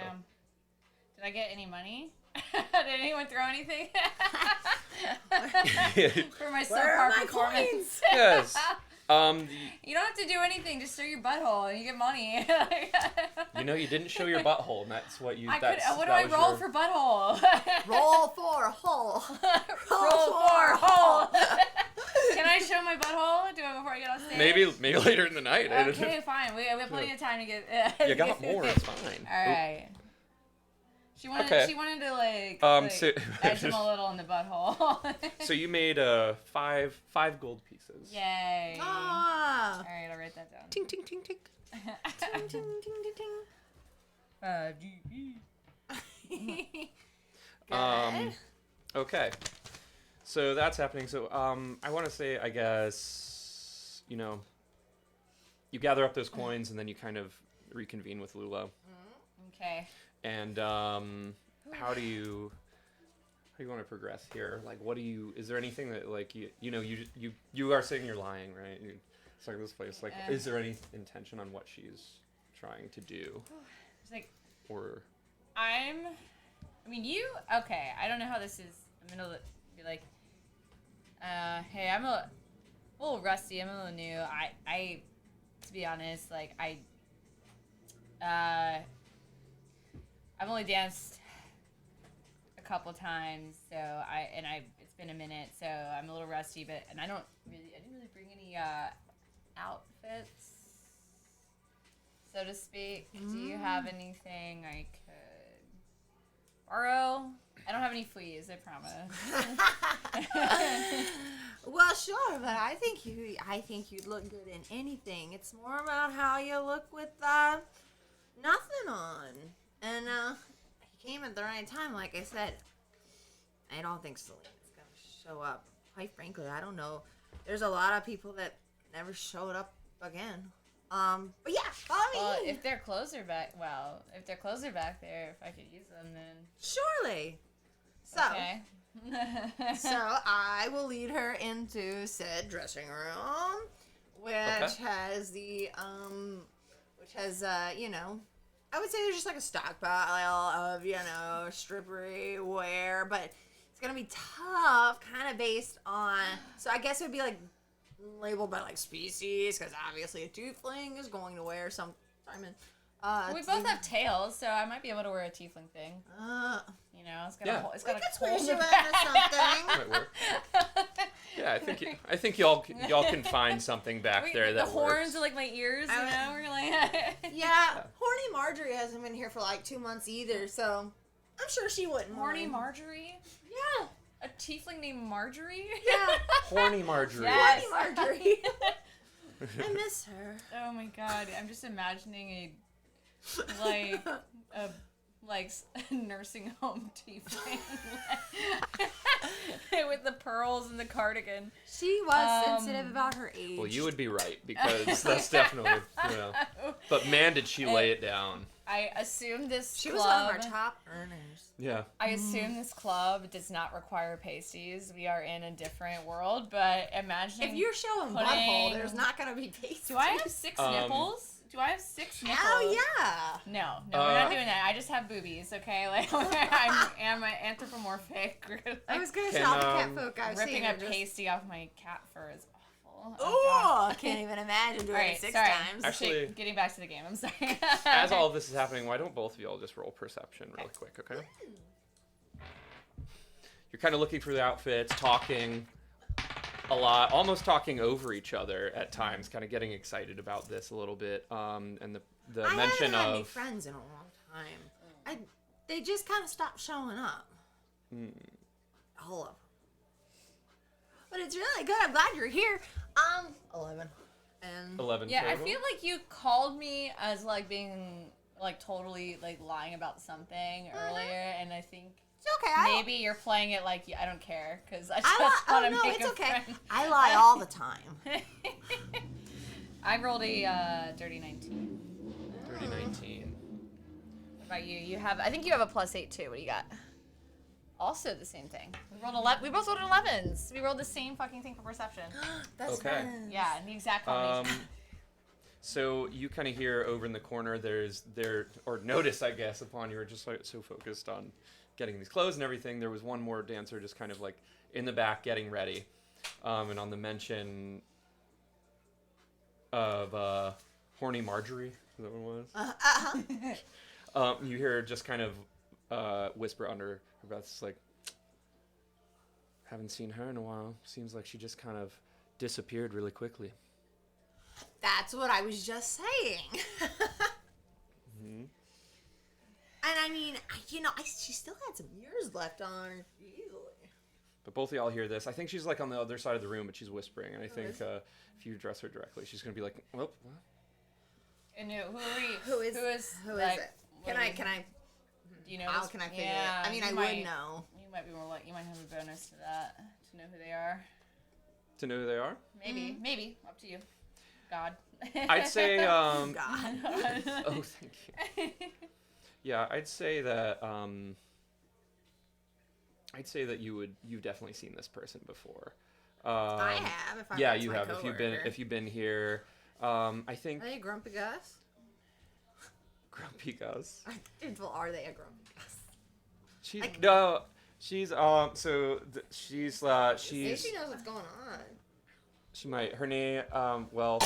Did I get any money? Did anyone throw anything? For my Where are subpar my performance. coins? Yes. You don't have to do anything. Just show your butthole and you get money. You didn't show your butthole, and that's what you. What do that I was roll your- for butthole? Roll for hole. Roll for hole. Can I show my butthole? Do it before I get on stage? Maybe later in the night. I don't know. Okay, fine. We have plenty of time to get. You got more. It's fine. All right. She wanted. Okay. She wanted to like So- edge him a little in the butthole. So you made five gold pieces. Yay! Ah. All right, I'll write that down. Ting ting ting ting. Ting, ting, ting, ting, ting. 5GP. Good. Okay. So that's happening. So I want to say, I guess, you gather up those coins and then you kind of reconvene with Lula. Okay. And how do you want to progress here? Like, is there anything that like you are saying you're lying, right? It's like this place. Like, is there any intention on what she's trying to do? It's like Or I mean, okay, I don't know how this is. I'm gonna be like, hey, I'm a little rusty. I'm a little new. I, to be honest, like, I've only danced a couple times, so it's been a minute, so I'm a little rusty, I didn't really bring any, outfits, so to speak. Do you have anything I could borrow? I don't have any fleas, I promise. Well, sure, but I think you'd look good in anything. It's more about how you look with nothing on. And he came at the right time, like I said. I don't think Selena's gonna show up. Quite frankly, I don't know. There's a lot of people that never showed up again. But yeah, follow me. Well, if their clothes are back there, if I could use them, then Surely. So, okay. so I will lead her into said dressing room, which has I would say there's just like a stockpile of, strippery wear, but it's gonna be tough, kind of based on, so I guess it would be like labeled by like species, because obviously a tiefling is going to wear some, We both have tails, so I might be able to wear a tiefling thing. It's got Yeah. it's got a squeeze hole in you the into back. something. might work. Yeah, I think y'all can find something back there that the horns works. are like my ears, We're like Yeah, Horny Marjorie hasn't been here for like 2 months either, so I'm sure she wouldn't Horny mind. Marjorie? Yeah. A tiefling named Marjorie? Yeah. Horny Marjorie. Yes. Horny Marjorie. I miss her. Oh my god, I'm just imagining a nursing home tiefling with the pearls and the cardigan. She was sensitive about her age. Well, you would be right, because that's definitely, But man, did she lay it down. I assume this She club, was one of our top earners. Yeah. I assume this club does not require pasties. We are in a different world, but imagine If you're showing Pudding. butthole, there's not gonna be pasties. Do I have 6 nipples? Do I have 6 nipples? Hell yeah. No, we're not doing that. I just have boobies, okay? Like I'm anthropomorphic. I was gonna Can, say all the cat folk I've ripping seen a are just. pasty off my cat fur is awful. Oh, can't even imagine doing Alright, it 6 sorry. times. Actually- Getting back to the game. I'm sorry. As all of this is happening, why don't both of y'all just roll perception really quick, okay? You're kind of looking through the outfits, talking a lot, almost talking over each other at times, kind of getting excited about this a little bit. And the I mention haven't had any of friends in a long time. They just kind of stopped showing up. All of them. But it's really good. I'm glad you're here. 11. And 11 Yeah, I total. feel like you called me as like being like totally like lying about something earlier, and I think it's okay. maybe you're playing it like I don't care because I just I want to no, make it's a okay. friend. I lie all the time. I rolled a dirty 19. Dirty 19. What about you? You have, I think you have a +8 too. What do you got? Also the same thing. We both rolled 11s. We rolled the same fucking thing for perception. That's Okay. nice. Yeah, the exact combination. So you kind of hear over in the corner, or notice, I guess, upon you were just like so focused on getting these clothes and everything, there was one more dancer just kind of like in the back getting ready. And on the mention of Horny Marjorie, is that what it was? You hear her just kind of whisper under her breath, it's like, haven't seen her in a while. Seems like she just kind of disappeared really quickly. That's what I was just saying. Mm-hmm. And I mean, she still had some years left on her. Easily. But both of y'all hear this. I think she's like on the other side of the room, but she's whispering. And I think if you address her directly, she's gonna be like, "Well, what?" And who are we? Who is like, it? what Can are I? you- Can I? Do you know? How this- can I figure yeah, it? I mean, you I might, would know. You might be more like, you might have a bonus to that to know who they are. To know who they are? Maybe, maybe up to you. God. I'd say. God. Oh, thank you. Yeah, I'd say that. I'd say that you've definitely seen this person before. I have. If I Yeah, that's you my have. coworker. If you've been here, I think Are they a grumpy Gus? Grumpy Gus. Well, are they a grumpy Gus? She's Like- no. She's she's Maybe she's she knows what's going on. she might her name well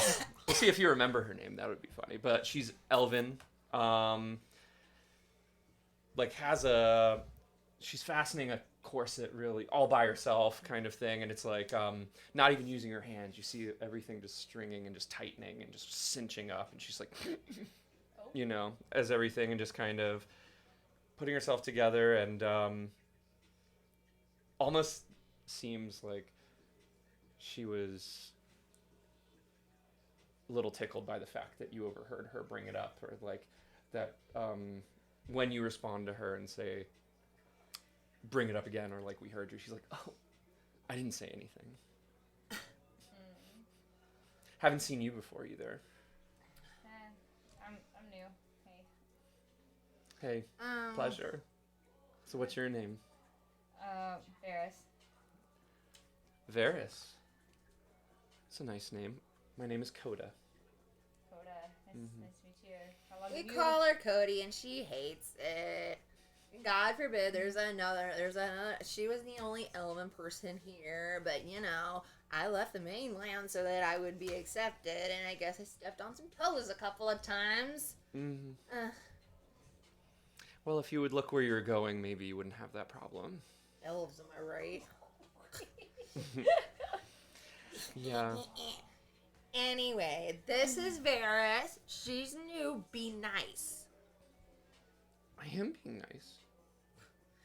we'll see if you remember her name, that would be funny, but she's Elvin, like she's fastening a corset really all by herself kind of thing, and it's like not even using her hands, you see everything just stringing and just tightening and just cinching up, and she's like as everything, and just kind of putting herself together, and almost seems like she was a little tickled by the fact that you overheard her bring it up, or like that when you respond to her and say, bring it up again, or like, we heard you, she's like, oh, I didn't say anything. Haven't seen you before either. I'm new. Hey. Hey, pleasure. So what's your name? Varys. Varys. It's a nice name. My name is Coda. Coda. Nice to meet you. How long We have you? call her Cody, and she hates it. God forbid, there's another. She was the only Elven person here, but I left the mainland so that I would be accepted, and I guess I stepped on some toes a couple of times. Mm-hmm. Well, if you would look where you were going, maybe you wouldn't have that problem. Elves, am I right? Yeah. Anyway, this is Varys. She's new. Be nice. I am being nice.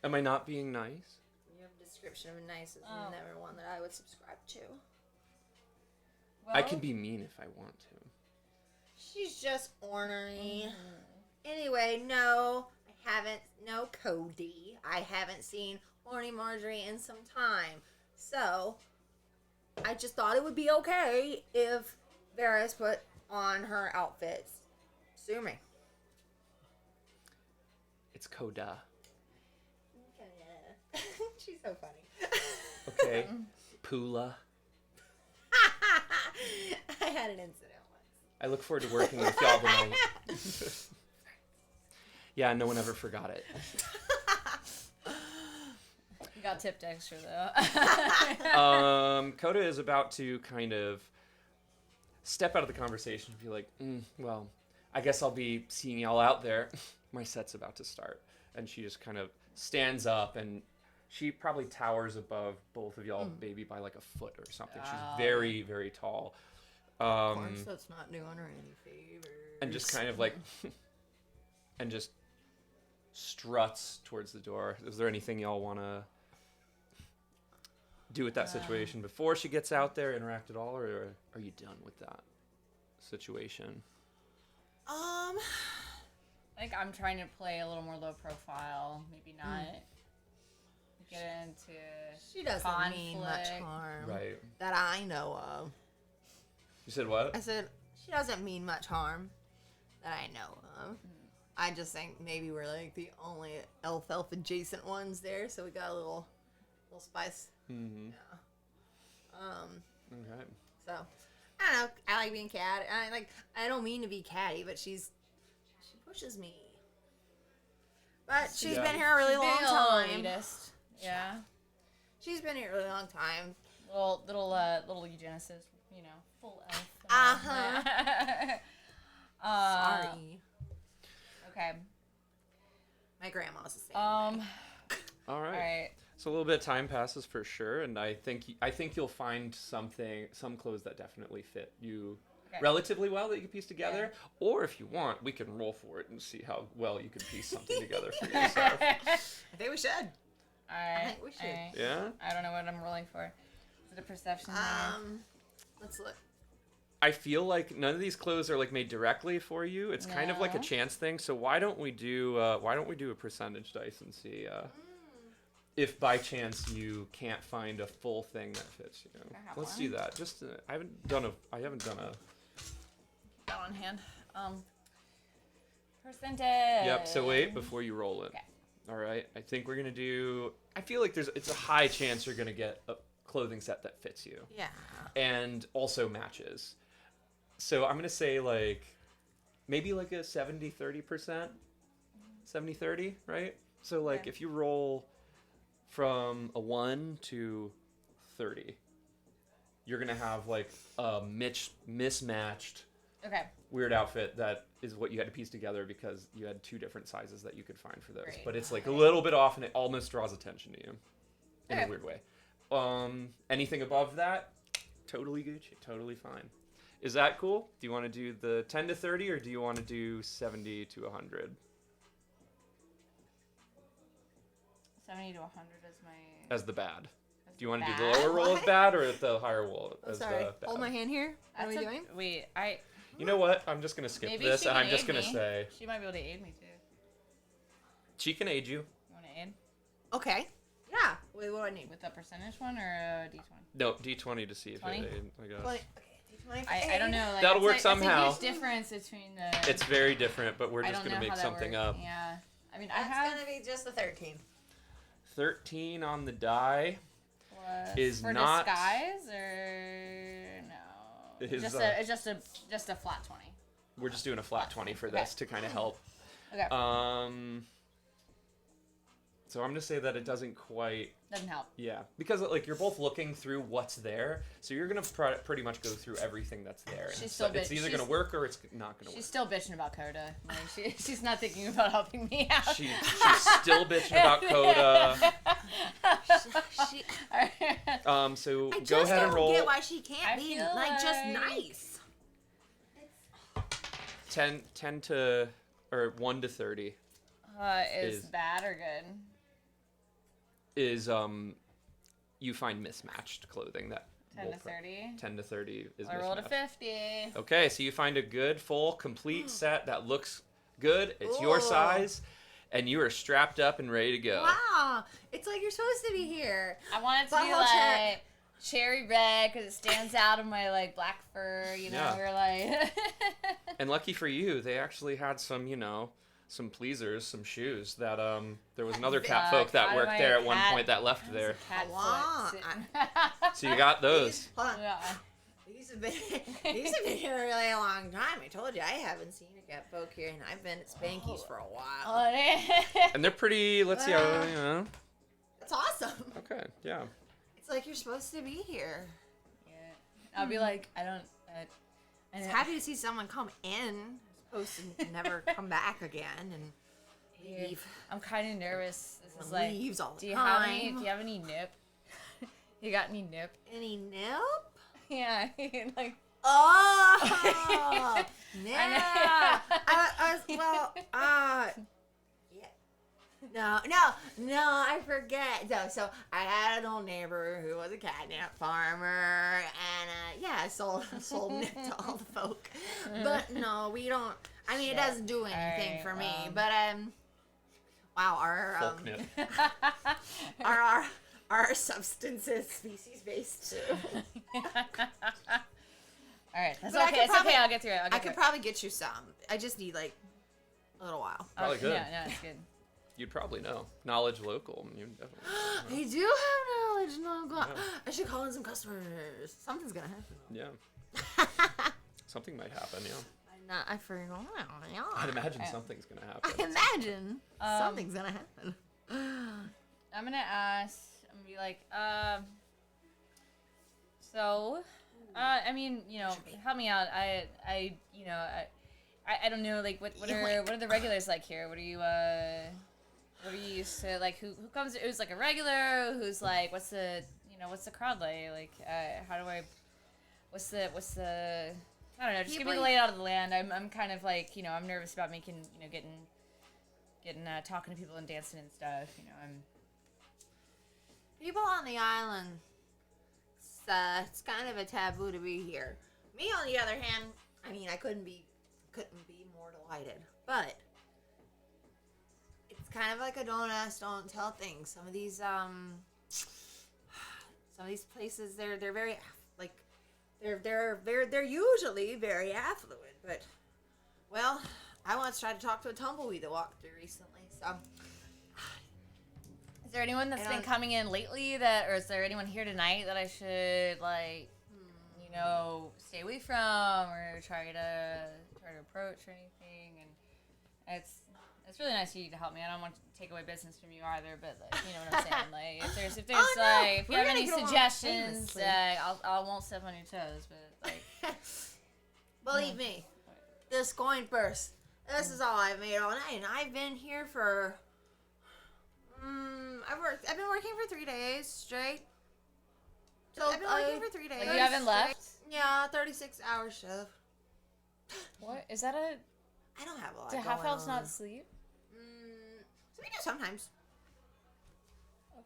Am I not being nice? Your description of nice is Oh. never one that I would subscribe to. Well, I can be mean if I want to. She's just ornery. Anyway, no, I haven't. No, Cody. I haven't seen Horny Marjorie in some time. So, I just thought it would be okay if Varys put on her outfits. Sue me. It's Coda. She's so funny. Okay. Pula. I had an incident once. I look forward to working with y'all tonight. Yeah, no one ever forgot it. You got tipped extra though. Coda is about to kind of step out of the conversation and be like, well, I guess I'll be seeing y'all out there. My set's about to start. And she just kind of stands up, and she probably towers above both of y'all maybe by like a foot or something. She's very, very tall. Of course, that's not doing her any favors. And just kind of like, and just struts towards the door. Is there anything y'all want to do with that situation before she gets out there, interact at all, or are you done with that situation? Like I'm trying to play a little more low profile, maybe not get into She doesn't mean much conflict. harm Right. that I know of. You said what? I said she doesn't mean much harm that I know of. I just think maybe we're like the only elf adjacent ones there, so we got a little spice. Mm-hmm. Yeah. Okay. So I don't know. I like being catty. I don't mean to be catty, but she pushes me. But she's been here a really long time. Elitist. Yeah. She's been here a really long time. Little eugenicist, you know, full elf. Uh-huh. Sorry. Okay. My grandma's the same. All All right. right. So a little bit of time passes for sure, and I think you'll find some clothes that definitely fit you Okay. relatively well that you can piece together. Or if you want, we can roll for it and see how well you can piece something together for yourself. I think we should. Alright. think we should. alright. Yeah. I don't know what I'm rolling for. Is it a perception? Let's look. I feel like none of these clothes are like made directly for you. It's kind of like a No. chance thing. So why don't we do a percentage dice and see if by chance you can't find a full thing that fits you. I have Let's one. do that. Just I haven't done a Got on hand. Percentage. Yep. So wait before you roll it. Okay. All right. I think we're gonna do. I feel like it's a high chance you're gonna get a clothing set that fits you Yeah. and also matches. So I'm gonna say like maybe like a 70-30%, 70-30, right? So like Okay. if you roll from a 1 to 30, you're gonna have like a mismatched Okay. weird outfit that is what you had to piece together because you had two different sizes that you could find for those. Great. But it's like a little bit off, and it almost draws attention to you in Okay. a weird way. Anything above that, totally Gucci, totally fine. Is that cool? Do you want to do the 10 to 30, or do you want to do 70 to 100? 70 to 100 is my. As the bad. that's Do you want to do bad. the lower roll as What? bad, or the higher roll Oh, as sorry. the bad? Hold my hand here. What are we That's doing? Wait, You know what? I'm just gonna skip Maybe this, she and can I'm just aid gonna me. say She might be able to aid me too. she can aid you. You want to aid Okay. Yeah. Wait, what do I need? with a percentage one or a d20? No, D20 to see if 20? it aid, I guess. Okay. D20 for I don't aid. know. Like, That'll it's work a, somehow. It's a huge difference between the. It's very different, but we're I just don't gonna know make how that something works. up. Yeah. I mean, I That's have. gonna be just the 13. 13 on the die. Plus, is for not- disguise or no? It is, it's just a flat 20. We're just doing a flat 20 for Okay. this to kind of help. Okay. So I'm gonna say that it doesn't quite. Doesn't help. Yeah, because like you're both looking through what's there, so you're gonna pretty much go through everything that's there. And She's it's, still it's either gonna work or it's not gonna She's work. still bitching about Coda. Like, she's not thinking about helping me out. She's still bitching about Coda. She, So I go just ahead and don't roll get why she can't I be feel like just like- nice. 10 to or 1 to 30 is Is- bad or good? is you find mismatched clothing that 10 will to 30. 10 to 30 is I rolled a mismatched. 50. Okay, so you find a good, full, complete set that looks good. It's your Ooh. size, and you are strapped up and ready to go. Wow, it's like you're supposed to be here. I want it to be Butthole like check. cherry red because it stands out of my like black fur. You know, Yeah. we're like. And lucky for you, they actually had some, some pleasers, some shoes that there was another cat folk that cat- worked there at one cat- point that left there. Cat Wow. foot. So you got those. Hold on. Yeah. These have been here a really long time. I told you I haven't seen a cat folk here, and I've been at Spanky's for a while. And they're pretty. Let's see. You know. It's awesome. Okay. Yeah. It's like you're supposed to be here. Yeah. I'll be like, I don't. I'm happy to see someone come in, as opposed to never come back again and leave. I'm kind of nervous. This is Everyone like, leaves all the do you time. have any nip? You got any nip? Any nip? Yeah, like. Oh, yeah. Yeah. No, I forget. So I had an old neighbor who was a catnip farmer, and sold nip to all the folk. But no, we don't. I mean, it doesn't do anything for me. But wow, our Folk nip. our substance is species based too. All right, that's But I okay. could It's probably- okay. I'll get through it. I could probably get you some. I just need like a little while. Probably good. Yeah, no, it's good. You'd probably know. Knowledge local. You definitely. I do have knowledge. No, God. Yeah. I should call in some customers. Something's gonna happen. Yeah. Something might happen. Yeah. I forgot. I'd imagine Yeah. something's gonna I happen. imagine something's gonna happen. I'm gonna ask. I'm gonna be like, so, I mean, you know, help me out. I don't know, like, what are the regulars like here? What are you used to, like, who comes? Who's like a regular? Who's like, what's the crowd like? Like, what's the, I don't know. Just give me the layout of the land. I'm kind of like, I'm nervous about making, getting talking to people and dancing and stuff. People on the island, it's kind of a taboo to be here. Me, on the other hand, I mean, I couldn't be more delighted. But it's kind of like a don't ask, don't tell thing. Some of these places, they're very like they're usually very affluent. But well, I once tried to talk to a tumbleweed that walked through recently, so. Is there anyone that's been coming in lately or is there anyone here tonight that I should like, stay away from or try to approach or anything? And it's really nice of you to help me. I don't want to take away business from you either, but like, you know what I'm saying. Like if there's if you have any suggestions, I won't step on your toes, but like. Believe me, this coin purse. This is all I've made all night, and I've been here for. I've been working for 3 days straight. So I've been working for 3 days. Like you haven't left? Yeah, 36-hour shift. What is that? I don't have a lot. Do going half elves on. not sleep? So we do sometimes.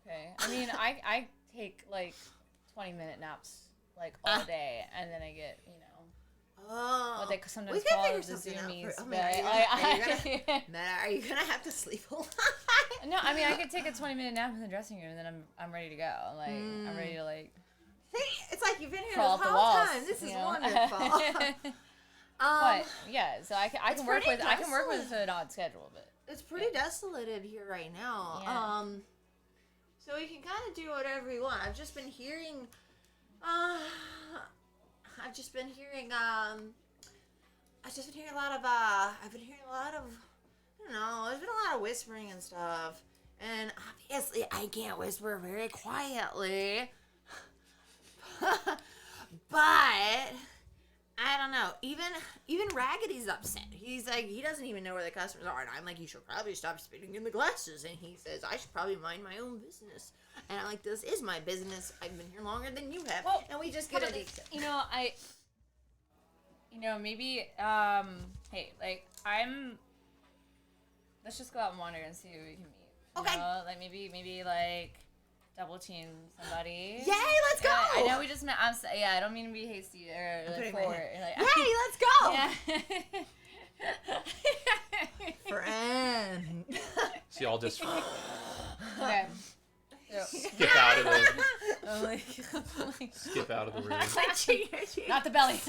Okay. I mean, I take like 20-minute naps like all day, and then I get Oh. what they sometimes We can call figure the something out zoomies. for- But Matt, are you gonna have to sleep a lot? no, I mean I could take a 20-minute nap in the dressing room, and then I'm ready to go. Like I'm ready to like See, it's like you've been here crawl this up the whole walls. time. This is you know? wonderful. But yeah, so I It's can work pretty with an odd schedule, but It's pretty desolated here right now. Yeah. So we can kind of do whatever we want. I've just been hearing. I've just been hearing a lot of. I've been hearing a lot of. I don't know. There's been a lot of whispering and stuff, and obviously I can't whisper very quietly. But I don't know. Even Raggedy's upset. He's like, he doesn't even know where the customers are, and I'm like, you should probably stop spitting in the glasses. And he says, I should probably mind my own business. And I'm like, this is my business. I've been here longer than you have, Well, and we just get a maybe hey, like let's just go out and wander and see who we can meet. Okay. Like maybe like double team somebody. Yay, let's go! I know we just met. I don't mean to be hasty or like putting my forward. hand- Like, Yay, let's go! Yeah. Friend. So y'all just Okay. So, skip out of the I'm like, skip out of the room. not the belly.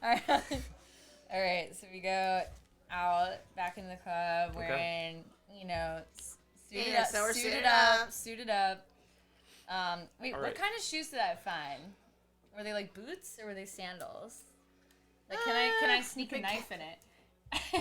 All right. So we go out back in the club wearing, suited Yeah, up, so we're suited suited up, up. suited up. Wait, All what right. kind of shoes did I find? Were they like boots or were they sandals? Like, can I sneak a knife in it?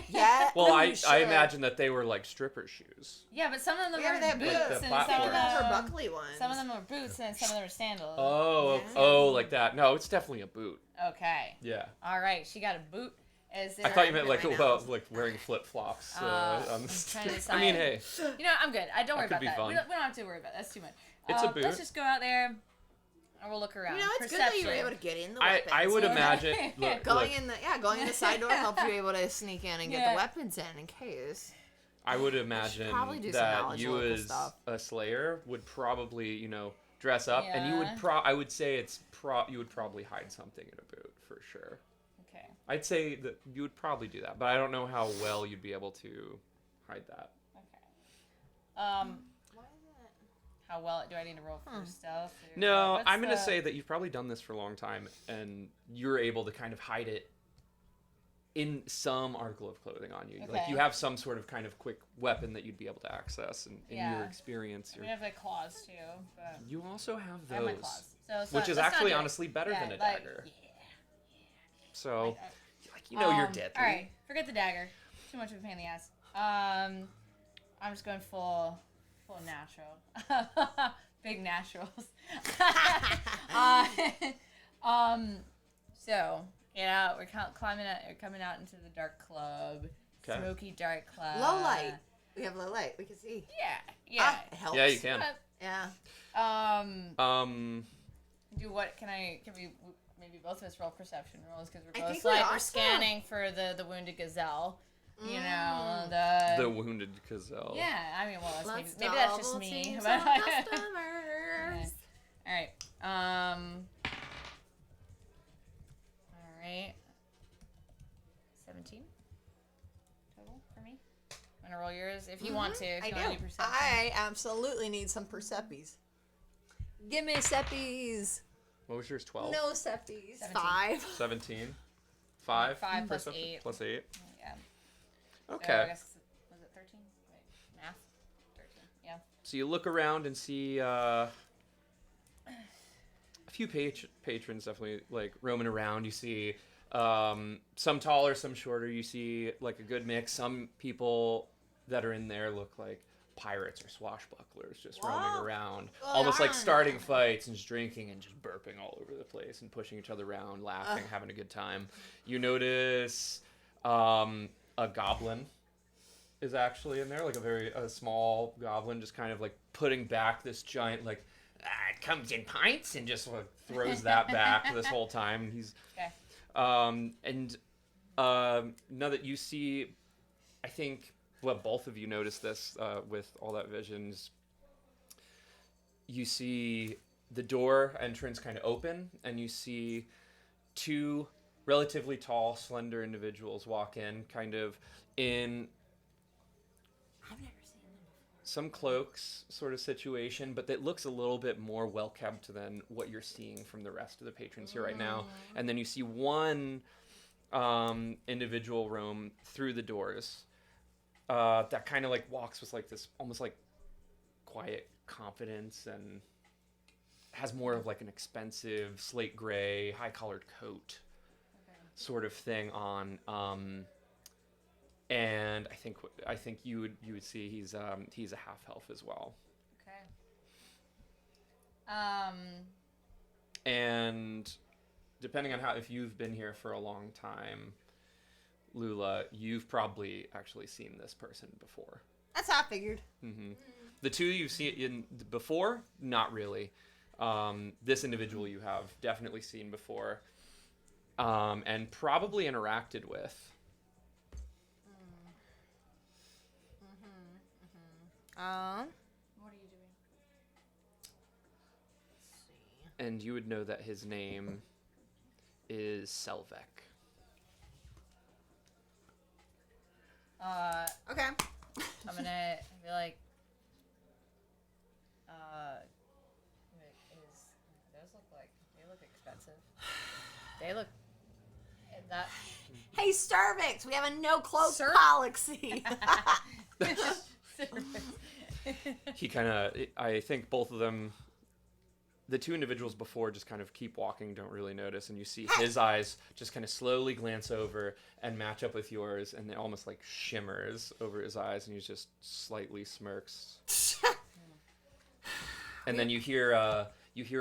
Yeah. Well, you I should. imagine that they were like stripper shoes. Yeah, but some of them Yeah, are but they have boots, boots. The and some of platforms. Those are them buckly ones. some of them are boots, and some of them are sandals. Oh, Yeah. oh, like that. No, it's definitely a boot. Okay. Yeah. All right, she got a boot. Is I there? thought you meant like I know. well, like wearing flip flops. I'm on the trying to I mean, decide. hey, You know, I'm good. I don't worry That about could be that. fun. We don't have to worry about that. That's too much. It's a boot. Let's just go out there, and we'll look around. You know, it's good that you were able to get in the weapons. I would Or- imagine. Look, Going in the side door helps you able to sneak in and get Yeah. the weapons in case. I would imagine probably do some that knowledge you local as stuff. a slayer would probably, dress up, and you would Yeah. I would say you would probably hide something in a boot for sure. Okay. I'd say that you would probably do that, but I don't know how well you'd be able to hide that. Okay. Why is it? How well do I need to roll for stealth? or No, what's I'm gonna the- say that you've probably done this for a long time, and you're able to kind of hide it in some article of clothing on you. Like Okay. you have some sort of kind of quick weapon that you'd be able to access, and in your Yeah. experience, I mean, I have like claws too, but you also have I have my those, claws. So it's which not- is let's not actually do it. honestly better Yeah, than a like, dagger. Yeah. So, Like, you're deadly. All right, forget the dagger. Too much of a pain in the ass. I'm just going full natural. Big naturals. uh, so we're coming out into the dark club. 'Kay. Smoky dark club. Low light. We have low light. We can see. Yeah. Ah, it helps. Yeah, you can. Yeah. Do what? Can we maybe both of us roll perception rolls because I we're both think we like are we're still. scanning for the wounded gazelle. You know The wounded gazelle. Yeah, I mean, well, Let's maybe that's just double me. team but- some customers. All right. All right. 17 total for me. Want to roll yours if you want to? If I you do. want to do perception. I absolutely need some perceppies. Give me seppies. What was yours? 12? No seppies. 17. 5. 17? 5? 5 plus Perception? 8. Plus 8. Yeah. So I Okay. guess, was it 13? Wait, math. 13. Yeah. So you look around and see a few patrons definitely like roaming around. You see some taller, some shorter. You see like a good mix. Some people that are in there look like pirates or swashbucklers just roaming Wow. around, Well, almost like I don't starting know. fights and just drinking and just burping all over the place and pushing each other around, laughing, having a good time. You notice a goblin is actually in there, like a small goblin, just kind of like putting back this giant like it comes in pints and just like throws that back this whole time. He's Okay. now that you see, I think both of you noticed this with all that visions. You see the door entrance kind of open, and you see two relatively tall, slender individuals walk in, kind of in I've never seen them before. some cloaks sort of situation, but that looks a little bit more well kept than what you're seeing from the rest of the patrons here right now. And then you see one individual roam through the doors that kind of like walks with like this almost like quiet confidence and has more of like an expensive slate gray high collared coat sort of thing on. And I think you would see he's a half elf as well. Okay. And depending on if you've been here for a long time, Lula, you've probably actually seen this person before. That's how I figured. Hmm. The two you've seen in before, not really. This individual you have definitely seen before, and probably interacted with. What are you doing? Let's see. And you would know that his name is Selvek. Okay. I'm gonna be like, they look expensive. They look, that, Hey, Starvix, we have a no cloak Sir? policy. He kind of, I think both of them the two individuals before just kind of keep walking, don't really notice, and you see his eyes just kind of slowly glance over and match up with yours, and it almost like shimmers over his eyes, and he just slightly smirks. And then you hear a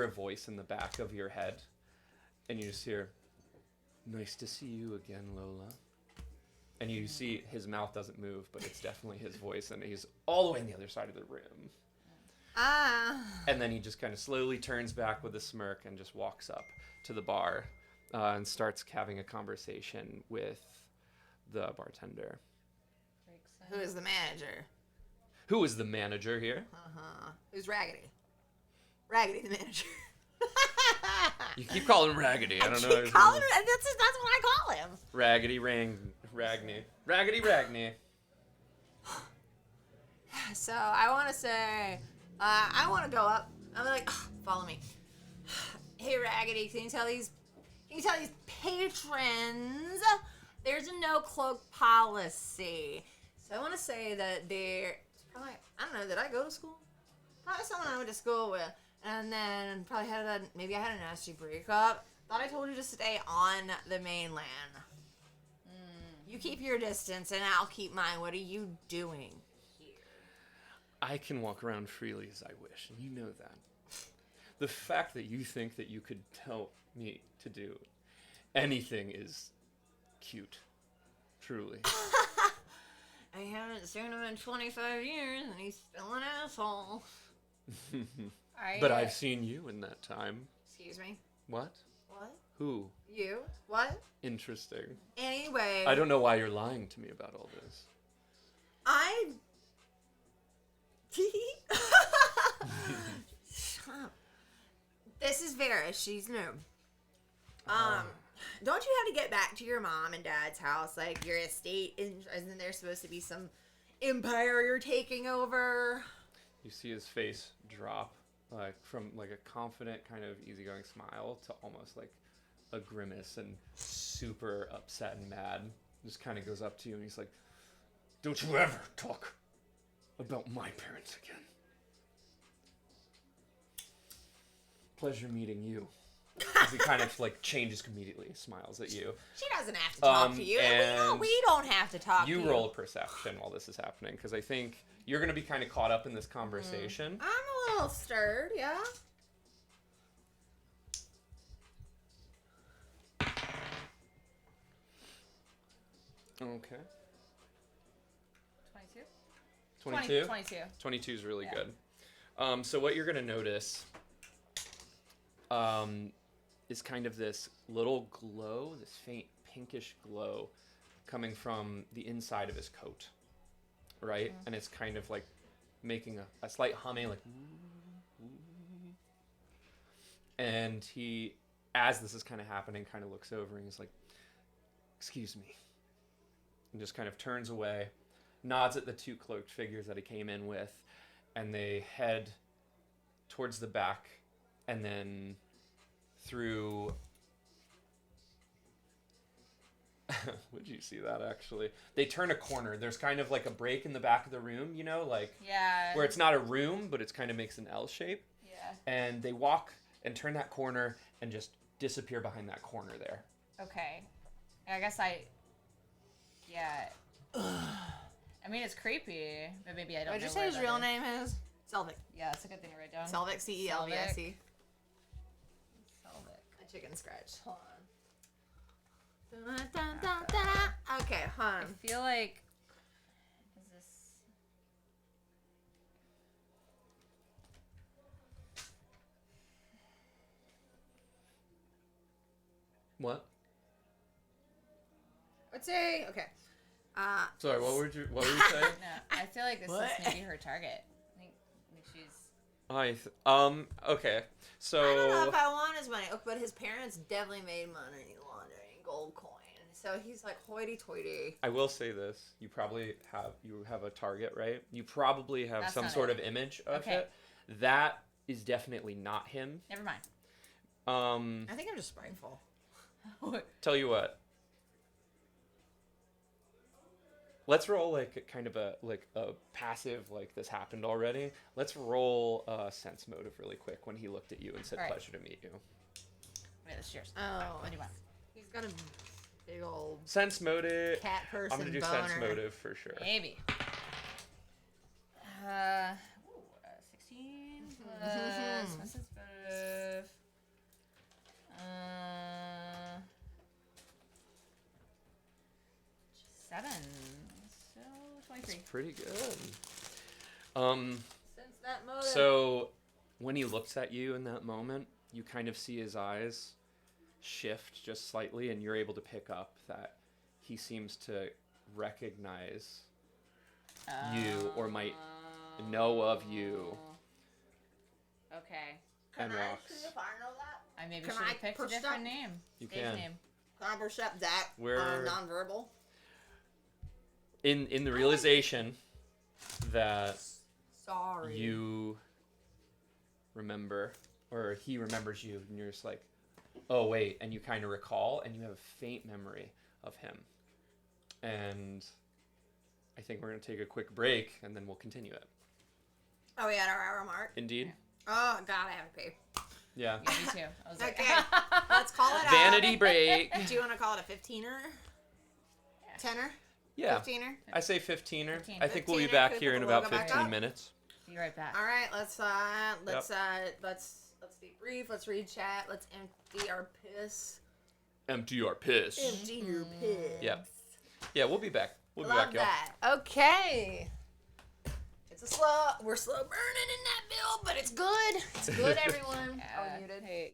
voice in the back of your head, and you just hear, "Nice to see you again, Lola." And you see his mouth doesn't move, but it's definitely his voice, and he's all the way on the other side of the room. And then he just kind of slowly turns back with a smirk and just walks up to the bar and starts having a conversation with the bartender. Who is the manager? Who is the manager here? Who's Raggedy? Raggedy the manager. You keep calling him Raggedy. I don't know. Keep calling him, that's what I call him. Raggedy Ragni. Raggedy Ragni. So I want to say, I want to go up. I'm like, follow me. Hey Raggedy, can you tell these patrons there's a no cloak policy? So I want to say that they're probably, I don't know, did I go to school? Probably someone I went to school with, and then probably maybe I had a nasty breakup. Thought I told you to stay on the mainland. You keep your distance, and I'll keep mine. What are you doing here? I can walk around freely as I wish, and you know that. The fact that you think that you could tell me to do anything is cute. Truly. I haven't seen him in 25 years, and he's still an asshole. But I've seen you in that time. Excuse me? What? What? Who? You? What? Interesting. Anyway. I don't know why you're lying to me about all this. Shut up. This is Vera. She's new. Don't you have to get back to your mom and dad's house? Like, your estate, isn't there supposed to be some empire you're taking over? You see his face drop, like from like a confident, kind of easygoing smile to almost like a grimace and super upset and mad. Just kind of goes up to you and he's like, "Don't you ever talk about my parents again. Pleasure meeting you." As he kind of like changes immediately, smiles at you. She doesn't have to talk to you. And we don't have to talk to you. You roll a perception while this is happening, because I think you're going to be kind of caught up in this conversation. I'm a little stirred, yeah. Okay. 22? 22? 22. 22 is really Yeah. good. So what you're going to notice is kind of this little glow, this faint pinkish glow coming from the inside of his coat, right? And it's kind of like making a slight humming, like, and he, as this is kind of happening, kind of looks over and he's like, "Excuse me," and just kind of turns away, nods at the two cloaked figures that he came in with, and they head towards the back, and then through would you see that actually? They turn a corner. There's kind of like a break in the back of the room, you know, like Yeah. where it's not a room, but it's kind of makes an L shape. Yeah. And they walk and turn that corner and just disappear behind that corner there. Okay. I guess yeah. I mean, it's creepy, but maybe I don't What did know you say where his that real is. name is? Selvig. Yeah, that's a good thing to write down. Selvig, Celvic. Selvig. A chicken scratch. Hold on. Dun, dun, dun, dun. Okay, I feel like is this What? Let's say, okay. Sorry, what were you saying? no? I feel like this What? is maybe her target. I think she's Okay. So I don't know if I want his money, but his parents definitely made money laundering gold coin. So he's like hoity-toity. I will say this: you have a target, right? You probably have That's some not sort it. of image of Okay. it. That is definitely not him. never mind. I think I'm just spiteful. Tell you what. Let's roll like kind of a passive, like this happened already. Let's roll sense motive really quick when he looked at you and said, All right. "Pleasure to meet you." Wait, this is yours. Oh, What do you want? he's got a big old Sense motive. cat person. I'm gonna do boner. sense motive for sure. Maybe. 16 plus my sense motive. 7. So 23. It's pretty good. Since that motive. So when he looks at you in that moment, you kind of see his eyes shift just slightly, and you're able to pick up that he seems to recognize you or might know of you Okay. and Can I walks. see if I know that? I maybe Can should I have picked a percep- different name. You Stage can. name. Can I percept that Where- nonverbal? In the realization that Sorry. you remember, or he remembers you, and you're just like, oh wait, and you kind of recall, and you have a faint memory of him. And I think we're going to take a quick break, and then we'll continue it. Oh, we had our hour mark. Indeed. Oh, God, I have to pee. Yeah. Yeah, me too. I was like, Okay, let's call it Vanity break. out. Do you want to call it a 15er? 10er? Yeah. 15er? I say 15er. 15. I think we'll be 15er, back could here put in the about logo back 15 up. minutes. Be right back. All right, let's be brief. Let's read chat. Let's empty our piss. Empty our piss. Empty your piss. Yeah. Yeah, we'll be back. We'll be Love back, y'all. that. Okay. We're slow burning in that bill, but it's good. It's good, everyone. Oh, muted. Hey,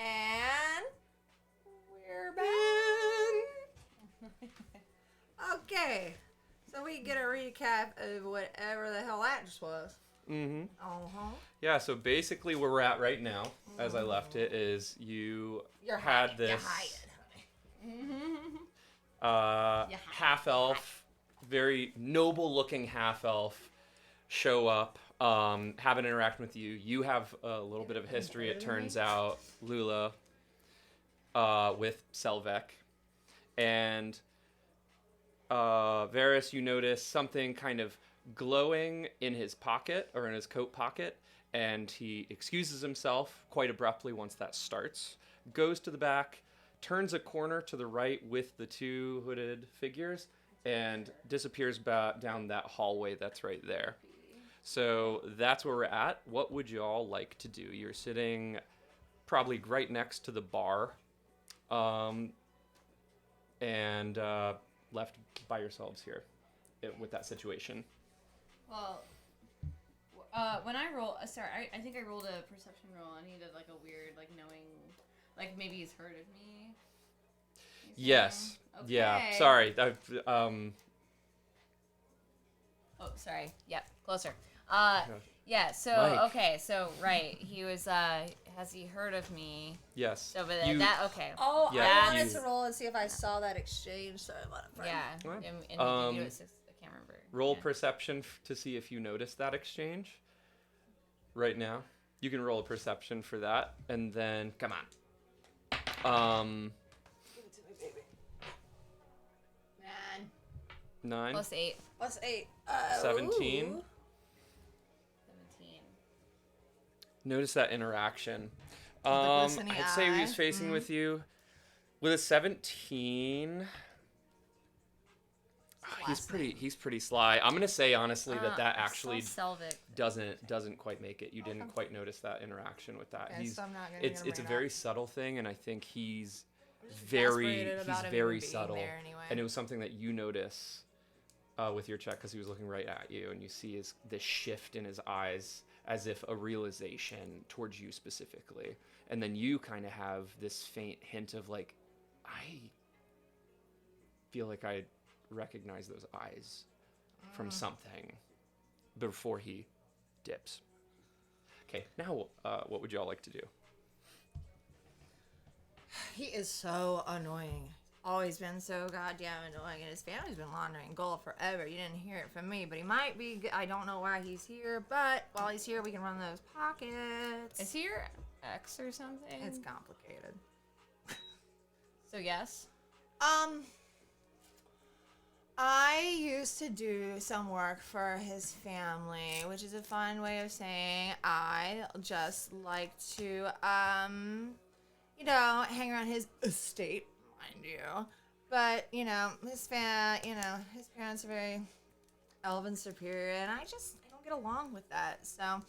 And we're back. Okay. So we get a recap of whatever the hell that just was. Mm-hmm. Uh-huh. Yeah, so basically where we're at right now, as I left it, is you You're had hired. this You're hired, honey. Yeah. half elf, very noble looking half elf, show up, have an interaction with you. You have a little bit of history, it turns out, Lula, with Selvek. And Varys, you notice something kind of glowing in his pocket, or in his coat pocket, and he excuses himself quite abruptly once that starts, goes to the back, turns a corner to the right with the two hooded figures, and disappears down that hallway that's right there. So that's where we're at. What would you all like to do? You're sitting probably right next to the bar, and left by yourselves here with that situation. Well, when I roll, sorry, I think I rolled a perception roll. I needed like a weird, like knowing, like maybe he's heard of me. Yes. Okay. Yeah. Sorry. Oh, sorry. Yep. Closer. Yeah. So Mike. okay. So right, he was. Has he heard of me? Yes. So but You- that okay. Oh, Yeah, I wanted you- to roll and see if I saw that exchange, so I let it Yeah. Alright. And he gave you a six, I can't remember. Roll Yeah. perception to see if you notice that exchange. Right now, you can roll a perception for that, and then come on. Give it to me, baby. 9, Plus 8. Plus 8. 17. 17. Notice that interaction. The I'd glistening say eye. he's facing with you with a 17. He's pretty sly. I'm gonna say honestly that actually Selvig. doesn't quite make it. You didn't quite notice that interaction with that. Okay, He's so I'm not gonna it's get him a right very up. subtle thing, and I think he's Exasperated about him very even being subtle, there anyway. and it was something that you notice with your check because he was looking right at you, and you see this shift in his eyes as if a realization towards you specifically, and then you kind of have this faint hint of like, I feel like I recognize those eyes from something before he dips. Okay, now what would y'all like to do? He is so annoying. Always been so goddamn annoying, and his family's been laundering gold forever. You didn't hear it from me, but he might be. I don't know why he's here, but while he's here, we can run those pockets. Is he your ex or something? It's complicated. So yes. I used to do some work for his family, which is a fun way of saying I just like to, hang around his estate, mind you. But, his parents are very elven superior, and I don't get along with that. So,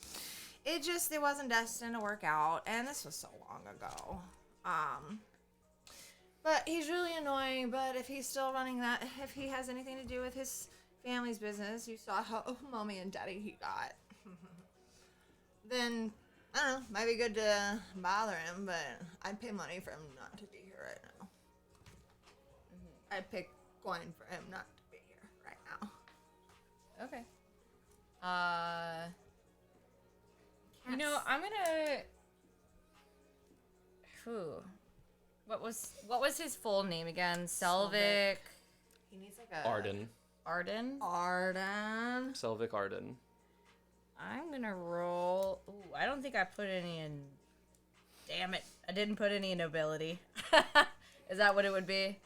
it wasn't destined to work out, and this was so long ago. But he's really annoying, but if he's still running that, if he has anything to do with his family's business, you saw how mommy and daddy he got, then, I don't know, might be good to bother him, but I'd pay money for him not to be here right now. I'd pay coin for him not to be here right now. Okay. I'm gonna. Whew. What was his full name again? Selvig He needs like a... Arden. Arden. Selvig Arden. I'm gonna roll. Ooh, I don't think I put any in. Damn it! I didn't put any in nobility. Is that what it would be,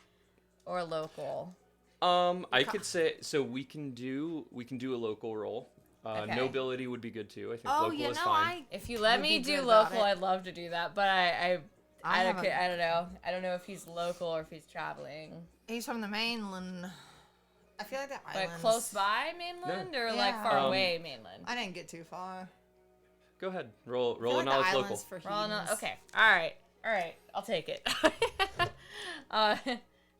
or local? I could say so. We can do a local roll. Okay. Nobility would be good too. I think Oh, local you is know, fine. If you let would me be do good about local, it. I'd love to do that. But I have a- don't know. I don't know if he's local or if he's traveling. He's from the mainland. I feel like the But islands... close by mainland or like Yeah. far away mainland? I didn't get too far. Go ahead. Roll I feel a like the knowledge islands local. for Well, no, heathens. okay. All right. I'll take it.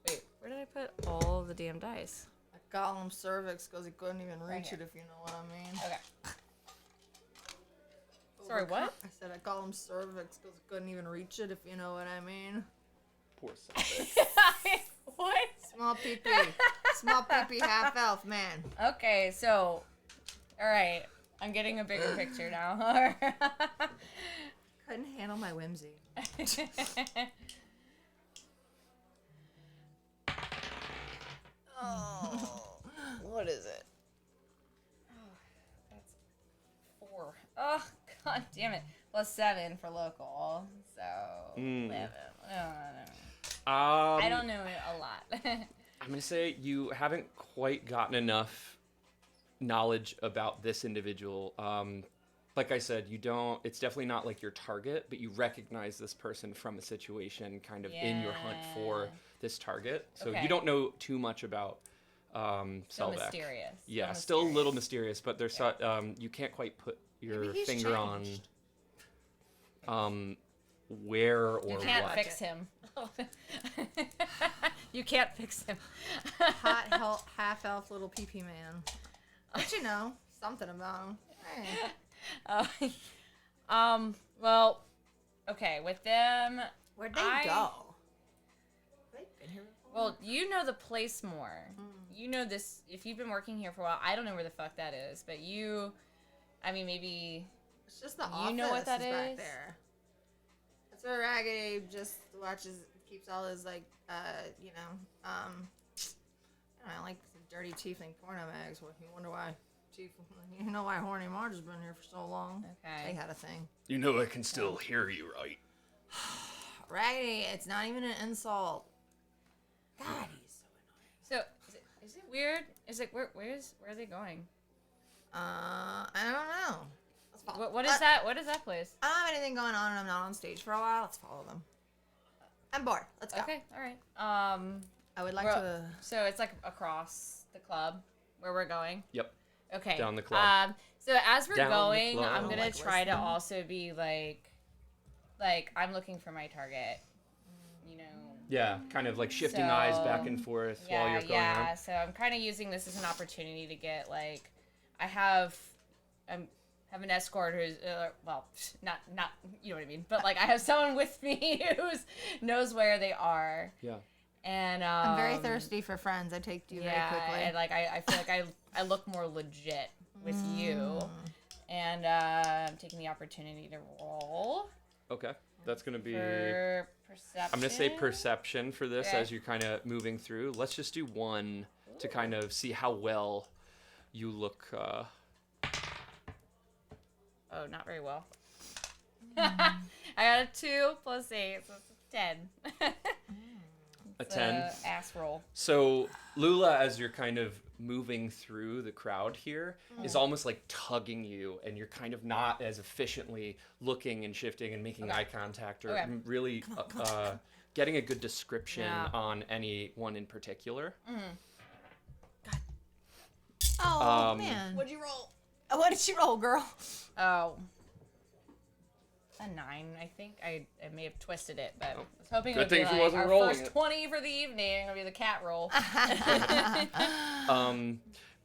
Wait, where did I put all the damn dice? I got him cervix because he couldn't even reach here. it, if you know what I mean. Okay. Sorry, what? I said I call him cervix because I couldn't even reach it, if you know what I mean. Poor Celtic. What? Small pee-pee. Small pee-pee half-elf, man. Okay, so, all right. I'm getting a bigger picture now. Couldn't handle my whimsy. Oh, what is it? That's 4. Oh, god damn it. +7 for local. So, 11. No. I don't know it a lot. I'm going to say you haven't quite gotten enough knowledge about this individual. Like I said, it's definitely not like your target, but you recognize this person from a situation kind of in your hunt for this target. So Okay. you don't know too much about So Selvek. mysterious. Yeah, still a little mysterious, but there's you can't quite put your Maybe he's finger changed. on where or You can't what. fix him. You can't fix him. Hot, half-elf little pee-pee man. But you know, something about him. Hey. Well, okay, with them, Where'd they I- go? Have they been here before? well, you know the place more. You know this, if you've been working here for a while, I don't know where the fuck that is, but maybe, It's just the You office know what that back is? there. That's where Raggedy just watches, keeps all his, like, you know, like some dirty tiefling porno mags. Well, you wonder why you know why Horny Marge has been here for so long. okay. They had a thing. You know I can still hear you, right? Raggedy, it's not even an insult. God, he's so annoying. So, is it weird? Is it, where are they going? I don't know. Let's follow. What is that? What is that place? I don't have anything going on and I'm not on stage for a while. Let's follow them. I'm bored. Let's go. Okay, all right. I would like Well, to. So it's like across the club where we're going? Yep. Okay. Down the club. So as we're Down the going, club. I'm gonna Like try to listen. also be like I'm looking for my target. You know. Yeah, kind of like shifting eyes back So, and forth Yeah, while you're going yeah. around. So I'm kind of using this as an opportunity to get like, I have an escort who's not you know what I mean, but like I have someone with me who's knows where they are. Yeah. And I'm very thirsty for friends. I take you very quickly. and like I feel like I look more legit with you, and I'm taking the opportunity to roll Okay. That's going to be for perception. I'm going to say perception for this Okay. as you're kind of moving through. Let's just do one to kind of see how well you look Oh, not very well. I got a 2 plus 8, so it's a 10. a It's 10. Ass roll. So, Lula, as you're kind of moving through the crowd here, is almost like tugging you, and you're kind of not as efficiently looking and shifting and making eye contact or Okay. really getting a good description Yeah. on anyone in particular. Oh man. What'd you roll? What did you roll, girl? Oh. A 9, I think. I may have twisted it, but I was hoping it Good would be thing she like wasn't our rolling first it. 20 for the evening. It'll be the cat roll.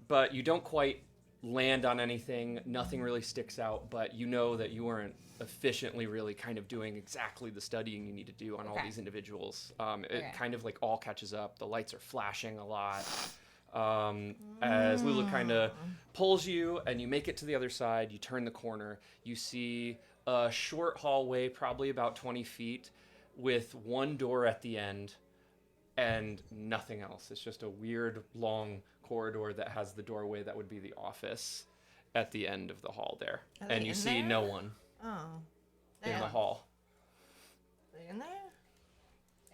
But you don't quite land on anything. Nothing really sticks out, but you know that you weren't efficiently really kind of doing exactly the studying you need to do on all Okay. these individuals. It Okay. kind of like all catches up. The lights are flashing a lot. As Lula kind of pulls you and you make it to the other side, you turn the corner, you see a short hallway, probably about 20 feet, with one door at the end and nothing else. It's just a weird long corridor that has the doorway that would be the office at the end of the hall there. Are And they you in see there? no one Oh. in the hall. Are they in there?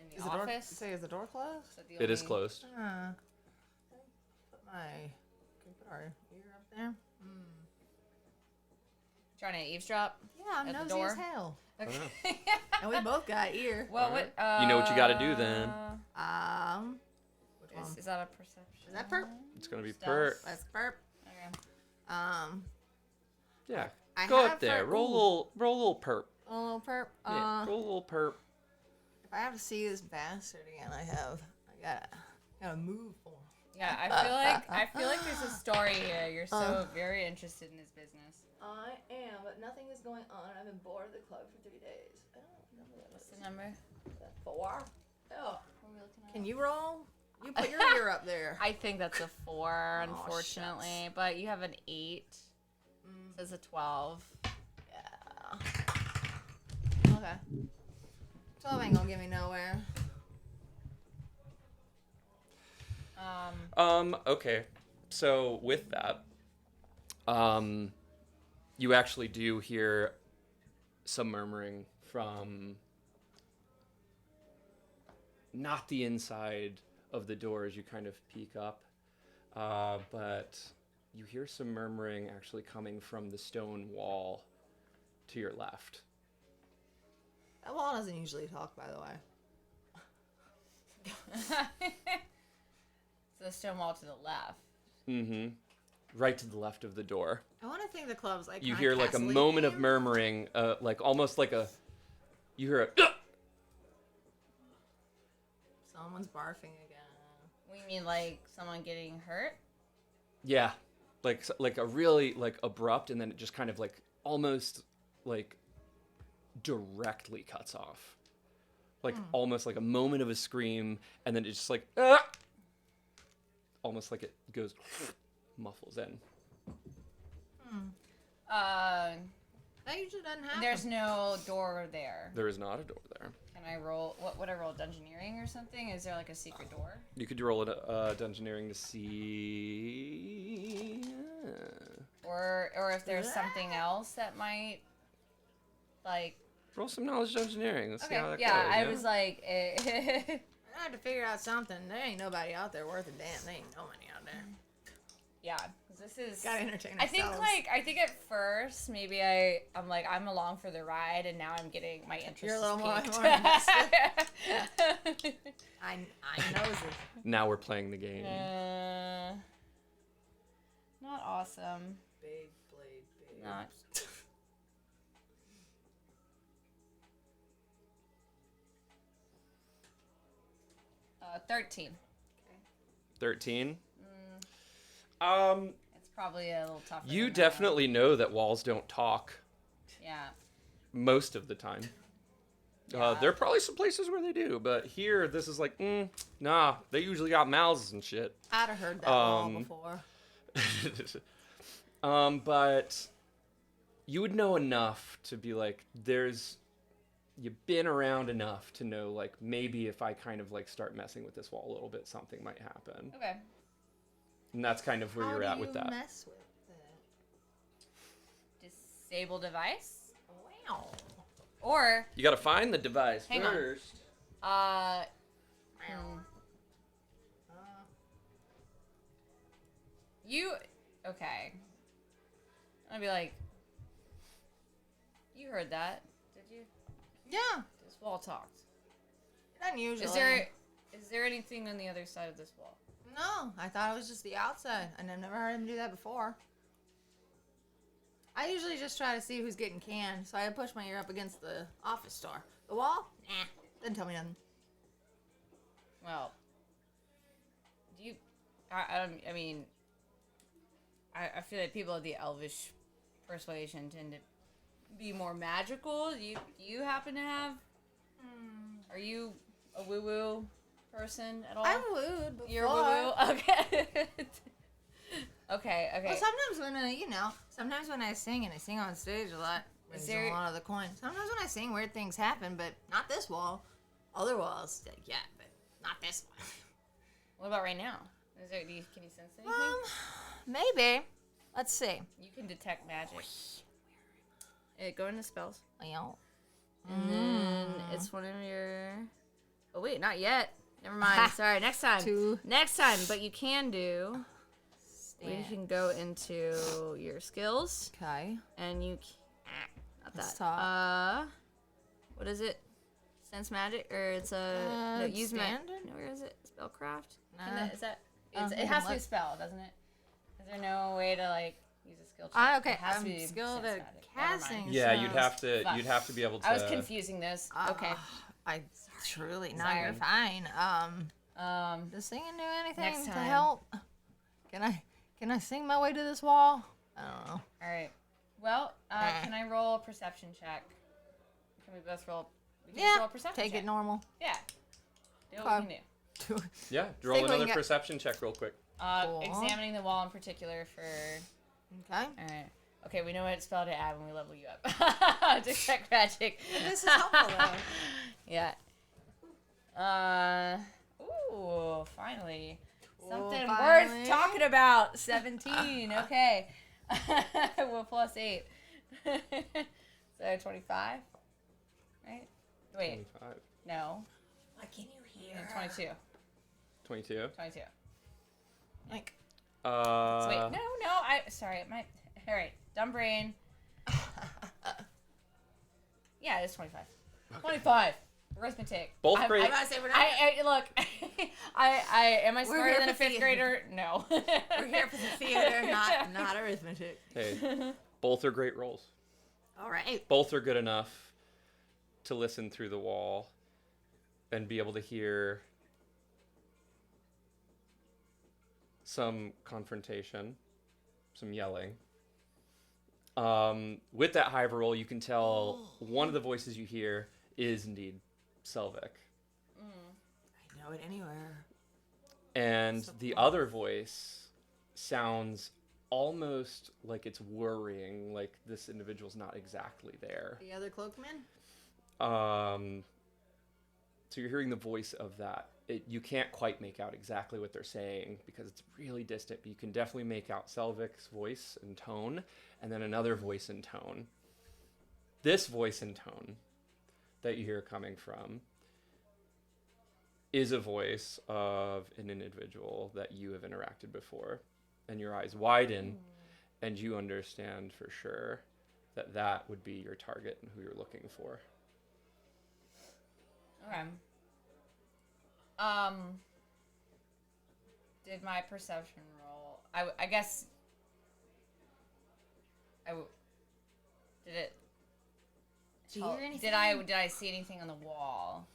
In the Is the door? office. Say, is the door closed? Is that the It is only- closed. Put my. Can we put our ear up there? Trying to eavesdrop. Yeah, I'm At the nosy door? as hell. Okay. And we both got ear. Well, Alright. what? You know what you gotta do then. Which one? Is that a perception? Is that perp? It's going to be Stealth. per. That's perp. Okay. Yeah. I Go have up there. for- Roll a little perp. A little perp. Yeah. Roll a little perp. If I have to see this bastard again, I gotta move for him. Yeah, I feel like there's a story here. You're so very interested in his business. I am, but nothing is going on. I've been bored of the club for 3 days. I don't remember that. What's the number? 4. Oh. What are we looking at? Can you roll? You put your ear up there. I think that's a 4, Oh, unfortunately. But you have an 8. Says a 12. Yeah. Okay. 12 ain't gonna get me nowhere. Okay. So with that, you actually do hear some murmuring from not the inside of the door as you kind of peek up, but you hear some murmuring actually coming from the stone wall to your left. That wall doesn't usually talk, by the way. So the stone wall to the left. Mm-hmm. Right to the left of the door. I want to think the club's like. You kinda hear like a castle-y moment of theme. murmuring, like almost like a. You hear a. Someone's barfing again. We mean like someone getting hurt? Yeah, like a really like abrupt, and then it just kind of like almost like directly cuts off, like almost like a moment of a scream, and then it's just like almost like it goes muffles in. That usually doesn't happen. There's no door there. There is not a door there. Can I roll? What would I roll? Dungeoneering or something? Is there like a secret door? You could roll a dungeoneering to see. Or if there's something else that might like. Roll some knowledge dungeoneering. Let's see Okay, how that yeah, goes. I was like, I had to figure out something. There ain't nobody out there worth a damn. There ain't no money out there. yeah, 'cause this is. Gotta entertain I think ourselves. I think at first maybe I'm like I'm along for the ride, and now I'm getting my interest. You're a is little more piqued. invested. I knows it. Now we're playing the game. Not awesome. Big blade, big. Not. 13. 13. It's probably a little tougher. You than that. definitely know that walls don't talk Yeah. most of the time. Yeah. There are probably some places where they do, but here, this is like, nah, they usually got mouths and shit. I'd have heard that wall before. But you would know enough to be like, you've been around enough to know, like, maybe if I kind of, like, start messing with this wall a little bit, something might happen. Okay. And that's kind of where How you're do at you with that. mess with it? Disable device. Wow. Or You gotta find the device Hang on. first. You okay. I'd be like, you heard that, did you? Yeah. This wall talked. Unusually. Is there anything on the other side of this wall? No, I thought it was just the outside, and I've never heard him do that before. I usually just try to see who's getting canned, so I push my ear up against the office door. The wall? Nah, didn't tell me nothing. Well, do you? I mean, I feel like people of the elvish persuasion tend to be more magical. Do you happen to have? Are you a woo woo person at all? I've wooed before. You're a woo woo. Okay. Okay. Well, sometimes when I sing, and I sing on stage a lot, Is there's there- a lot of the coin. Sometimes when I sing, weird things happen, but not this wall. Other walls, yeah, but not this one. What about right now? Can you sense anything? Maybe. Let's see. You can detect magic. Go into spells. Well, And then it's one of your. Oh wait, not yet. Never mind. Sorry, next time. Two. Next time, but you can do. We stand. can go into your skills, Okay. and you. Not Let's that. talk. What is it? Sense magic, or it's a no, use magic. standard? Where is it? Spellcraft. Nah. Is that? Oh, It hold has on, to be a let's- spell, doesn't it? Is there no way to like use a skill check? Okay, It has to I'm be skilled sense at magic. Never mind. casting. Yeah, So- you'd have to be able to. I was confusing this. Okay. I truly. No, Sorry. you're fine. Um. Does singing do anything Next to time. help? Can I sing my way to this wall? I don't know. All right. Well, can I roll a perception check? Can we both roll? We can just roll a perception take check. it normal. Yeah. Do what we can do. Yeah, See roll if we can another get- perception check real quick. Cool. Examining the wall in particular for. Okay. All right. Okay, we know what spell to add when we level you up. Detect magic. This is helpful though. Yeah. Ooh, finally. Something finally. worth talking about. 17. Okay. Well, plus 8. So 25. Right? Wait. 25. No. What can you hear? 22. 22. 22. Like, So wait. No. Sorry. All right. Dumb brain. Yeah, it's 25. 25. Arithmetic. Both I'm- great. I'm about to say we're not. Look. Am I We're smarter here than a for fifth theater. grader? No. We're here for the theater, not arithmetic. Hey, both are great rolls. All right. Both are good enough to listen through the wall and be able to hear some confrontation, some yelling. With that hive roll, you can tell one of the voices you hear is indeed Selvik. I know it anywhere. And So the cool. other voice sounds almost like it's worrying, like this individual's not exactly there. The other cloakman? So you're hearing the voice of that. You can't quite make out exactly what they're saying because it's really distant, but you can definitely make out Selvik's voice and tone, and then another voice and tone. This voice and tone that you hear coming from is a voice of an individual that you have interacted before, and your eyes widen, and you understand for sure that that would be your target and who you're looking for. Okay. Did my perception roll? I guess. Did it? Do you hear anything? Did I see anything on the wall?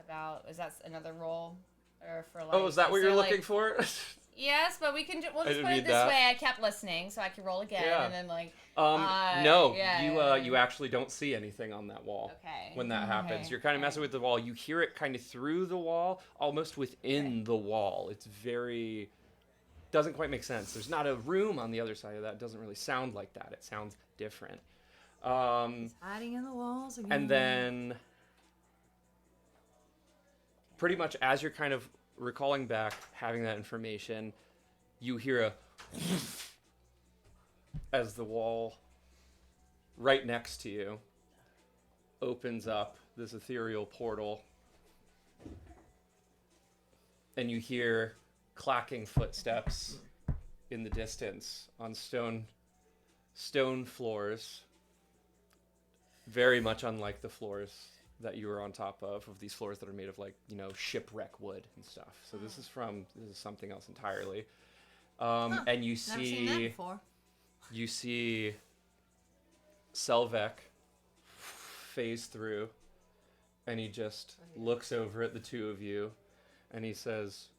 About is that another roll, or for like? Oh, is that what there, you're like- looking for? Yes, but we'll I just didn't put it read this that. way. I kept listening, so I could roll again, Yeah. and then like. No, yeah. you actually don't see anything on that wall Okay. when that happens. Okay. You're kind of messing with the wall. You hear it kind of through the wall, almost within the wall. It's very doesn't quite make sense. There's not a room on the other side of that. It doesn't really sound like that. It sounds different. It's hiding in the walls again. And then pretty much as you're kind of recalling back, having that information, you hear a as the wall right next to you opens up this ethereal portal, and you hear clacking footsteps in the distance on stone floors, very much unlike the floors that you were on top of these floors that are made of, like, you know, shipwreck wood and stuff. So this is something else entirely. And you Never seen that see before. you see Selvek phase through, and he just looks over at the two of you, and he says,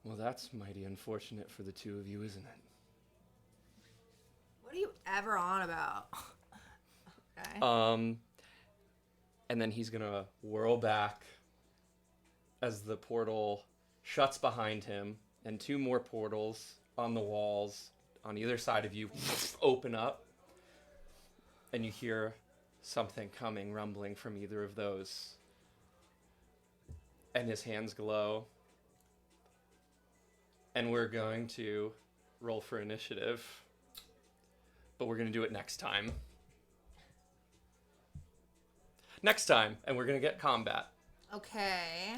"Well, that's mighty unfortunate for the two of you, isn't it?" What are you ever on about? Okay. And then he's gonna whirl back as the portal shuts behind him, and two more portals on the walls on either side of you open up, and you hear something coming, rumbling from either of those, and his hands glow. And we're going to roll for initiative, but we're going to do it next time. Next time, and we're going to get combat. Okay.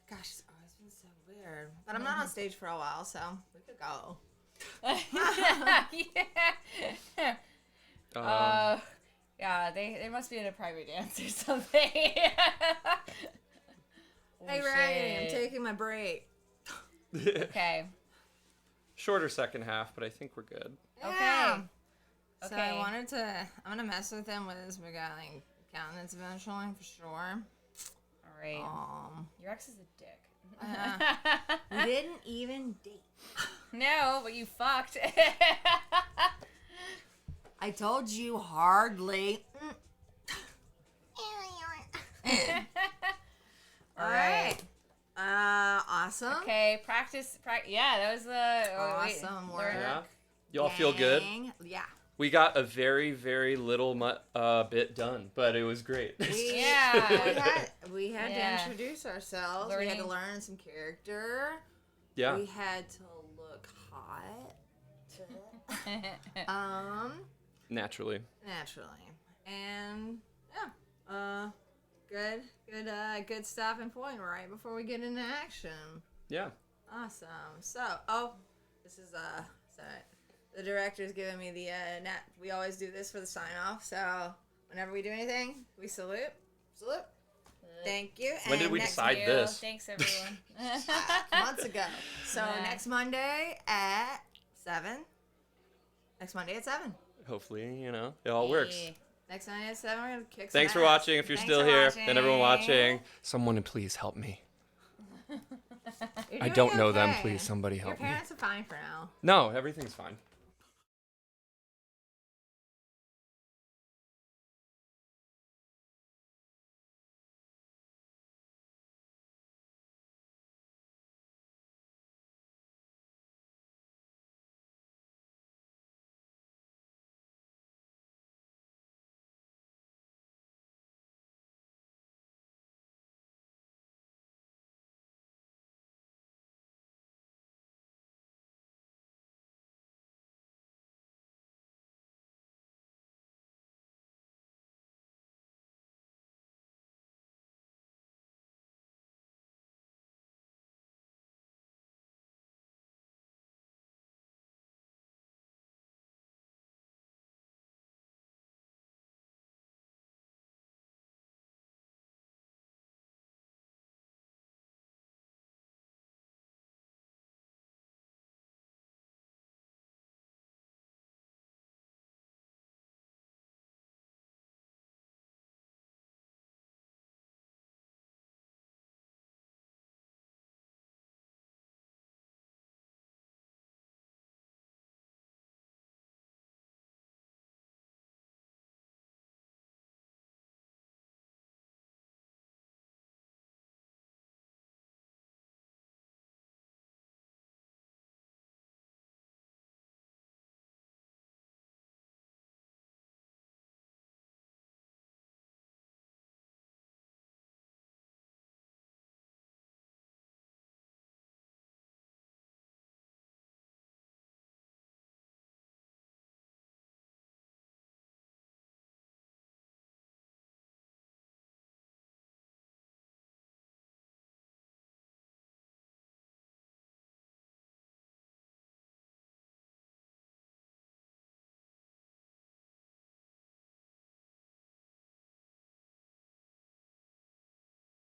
Gosh, it's always been so weird. But I'm not on stage for a while, so we could go. Yeah. Yeah, they must be in a private dance or something. Hey, Ryan, I'm taking my break. Okay. Shorter second half, but I think we're good. Yeah. Okay. So Okay. I'm gonna mess with him with his beguiling countenance eventually, for sure. All right. Um, Your ex is a dick. We didn't even date. No, but you fucked. I told you hardly. All right. Awesome. Okay, practice. Yeah, that was Awesome work. Yeah. Y'all feel good? Gang. Yeah. We got a very, very little bit done, but it was great. We had Yeah. to introduce ourselves. We had to Learning. learn some character. Yeah. We had to look hot. Naturally. Naturally. And yeah. Good stopping point right before we get into action. Yeah. Awesome. So, this is sorry. The director's giving me the we always do this for the sign off. So, whenever we do anything, we salute. Salute. Thank you. When did And we next- decide this? Thanks, everyone. Months ago. So, Yeah. next Monday at 7. Next Monday at 7. Hopefully, it all works. Yeah. Next Monday at 7, we're going to kick Thanks some for ass. watching. If you're Thanks still for here, and everyone watching. watching, someone please help me. You're I doing don't know them. okay. Please, somebody Your help me. parents are fine for now. No, everything's fine.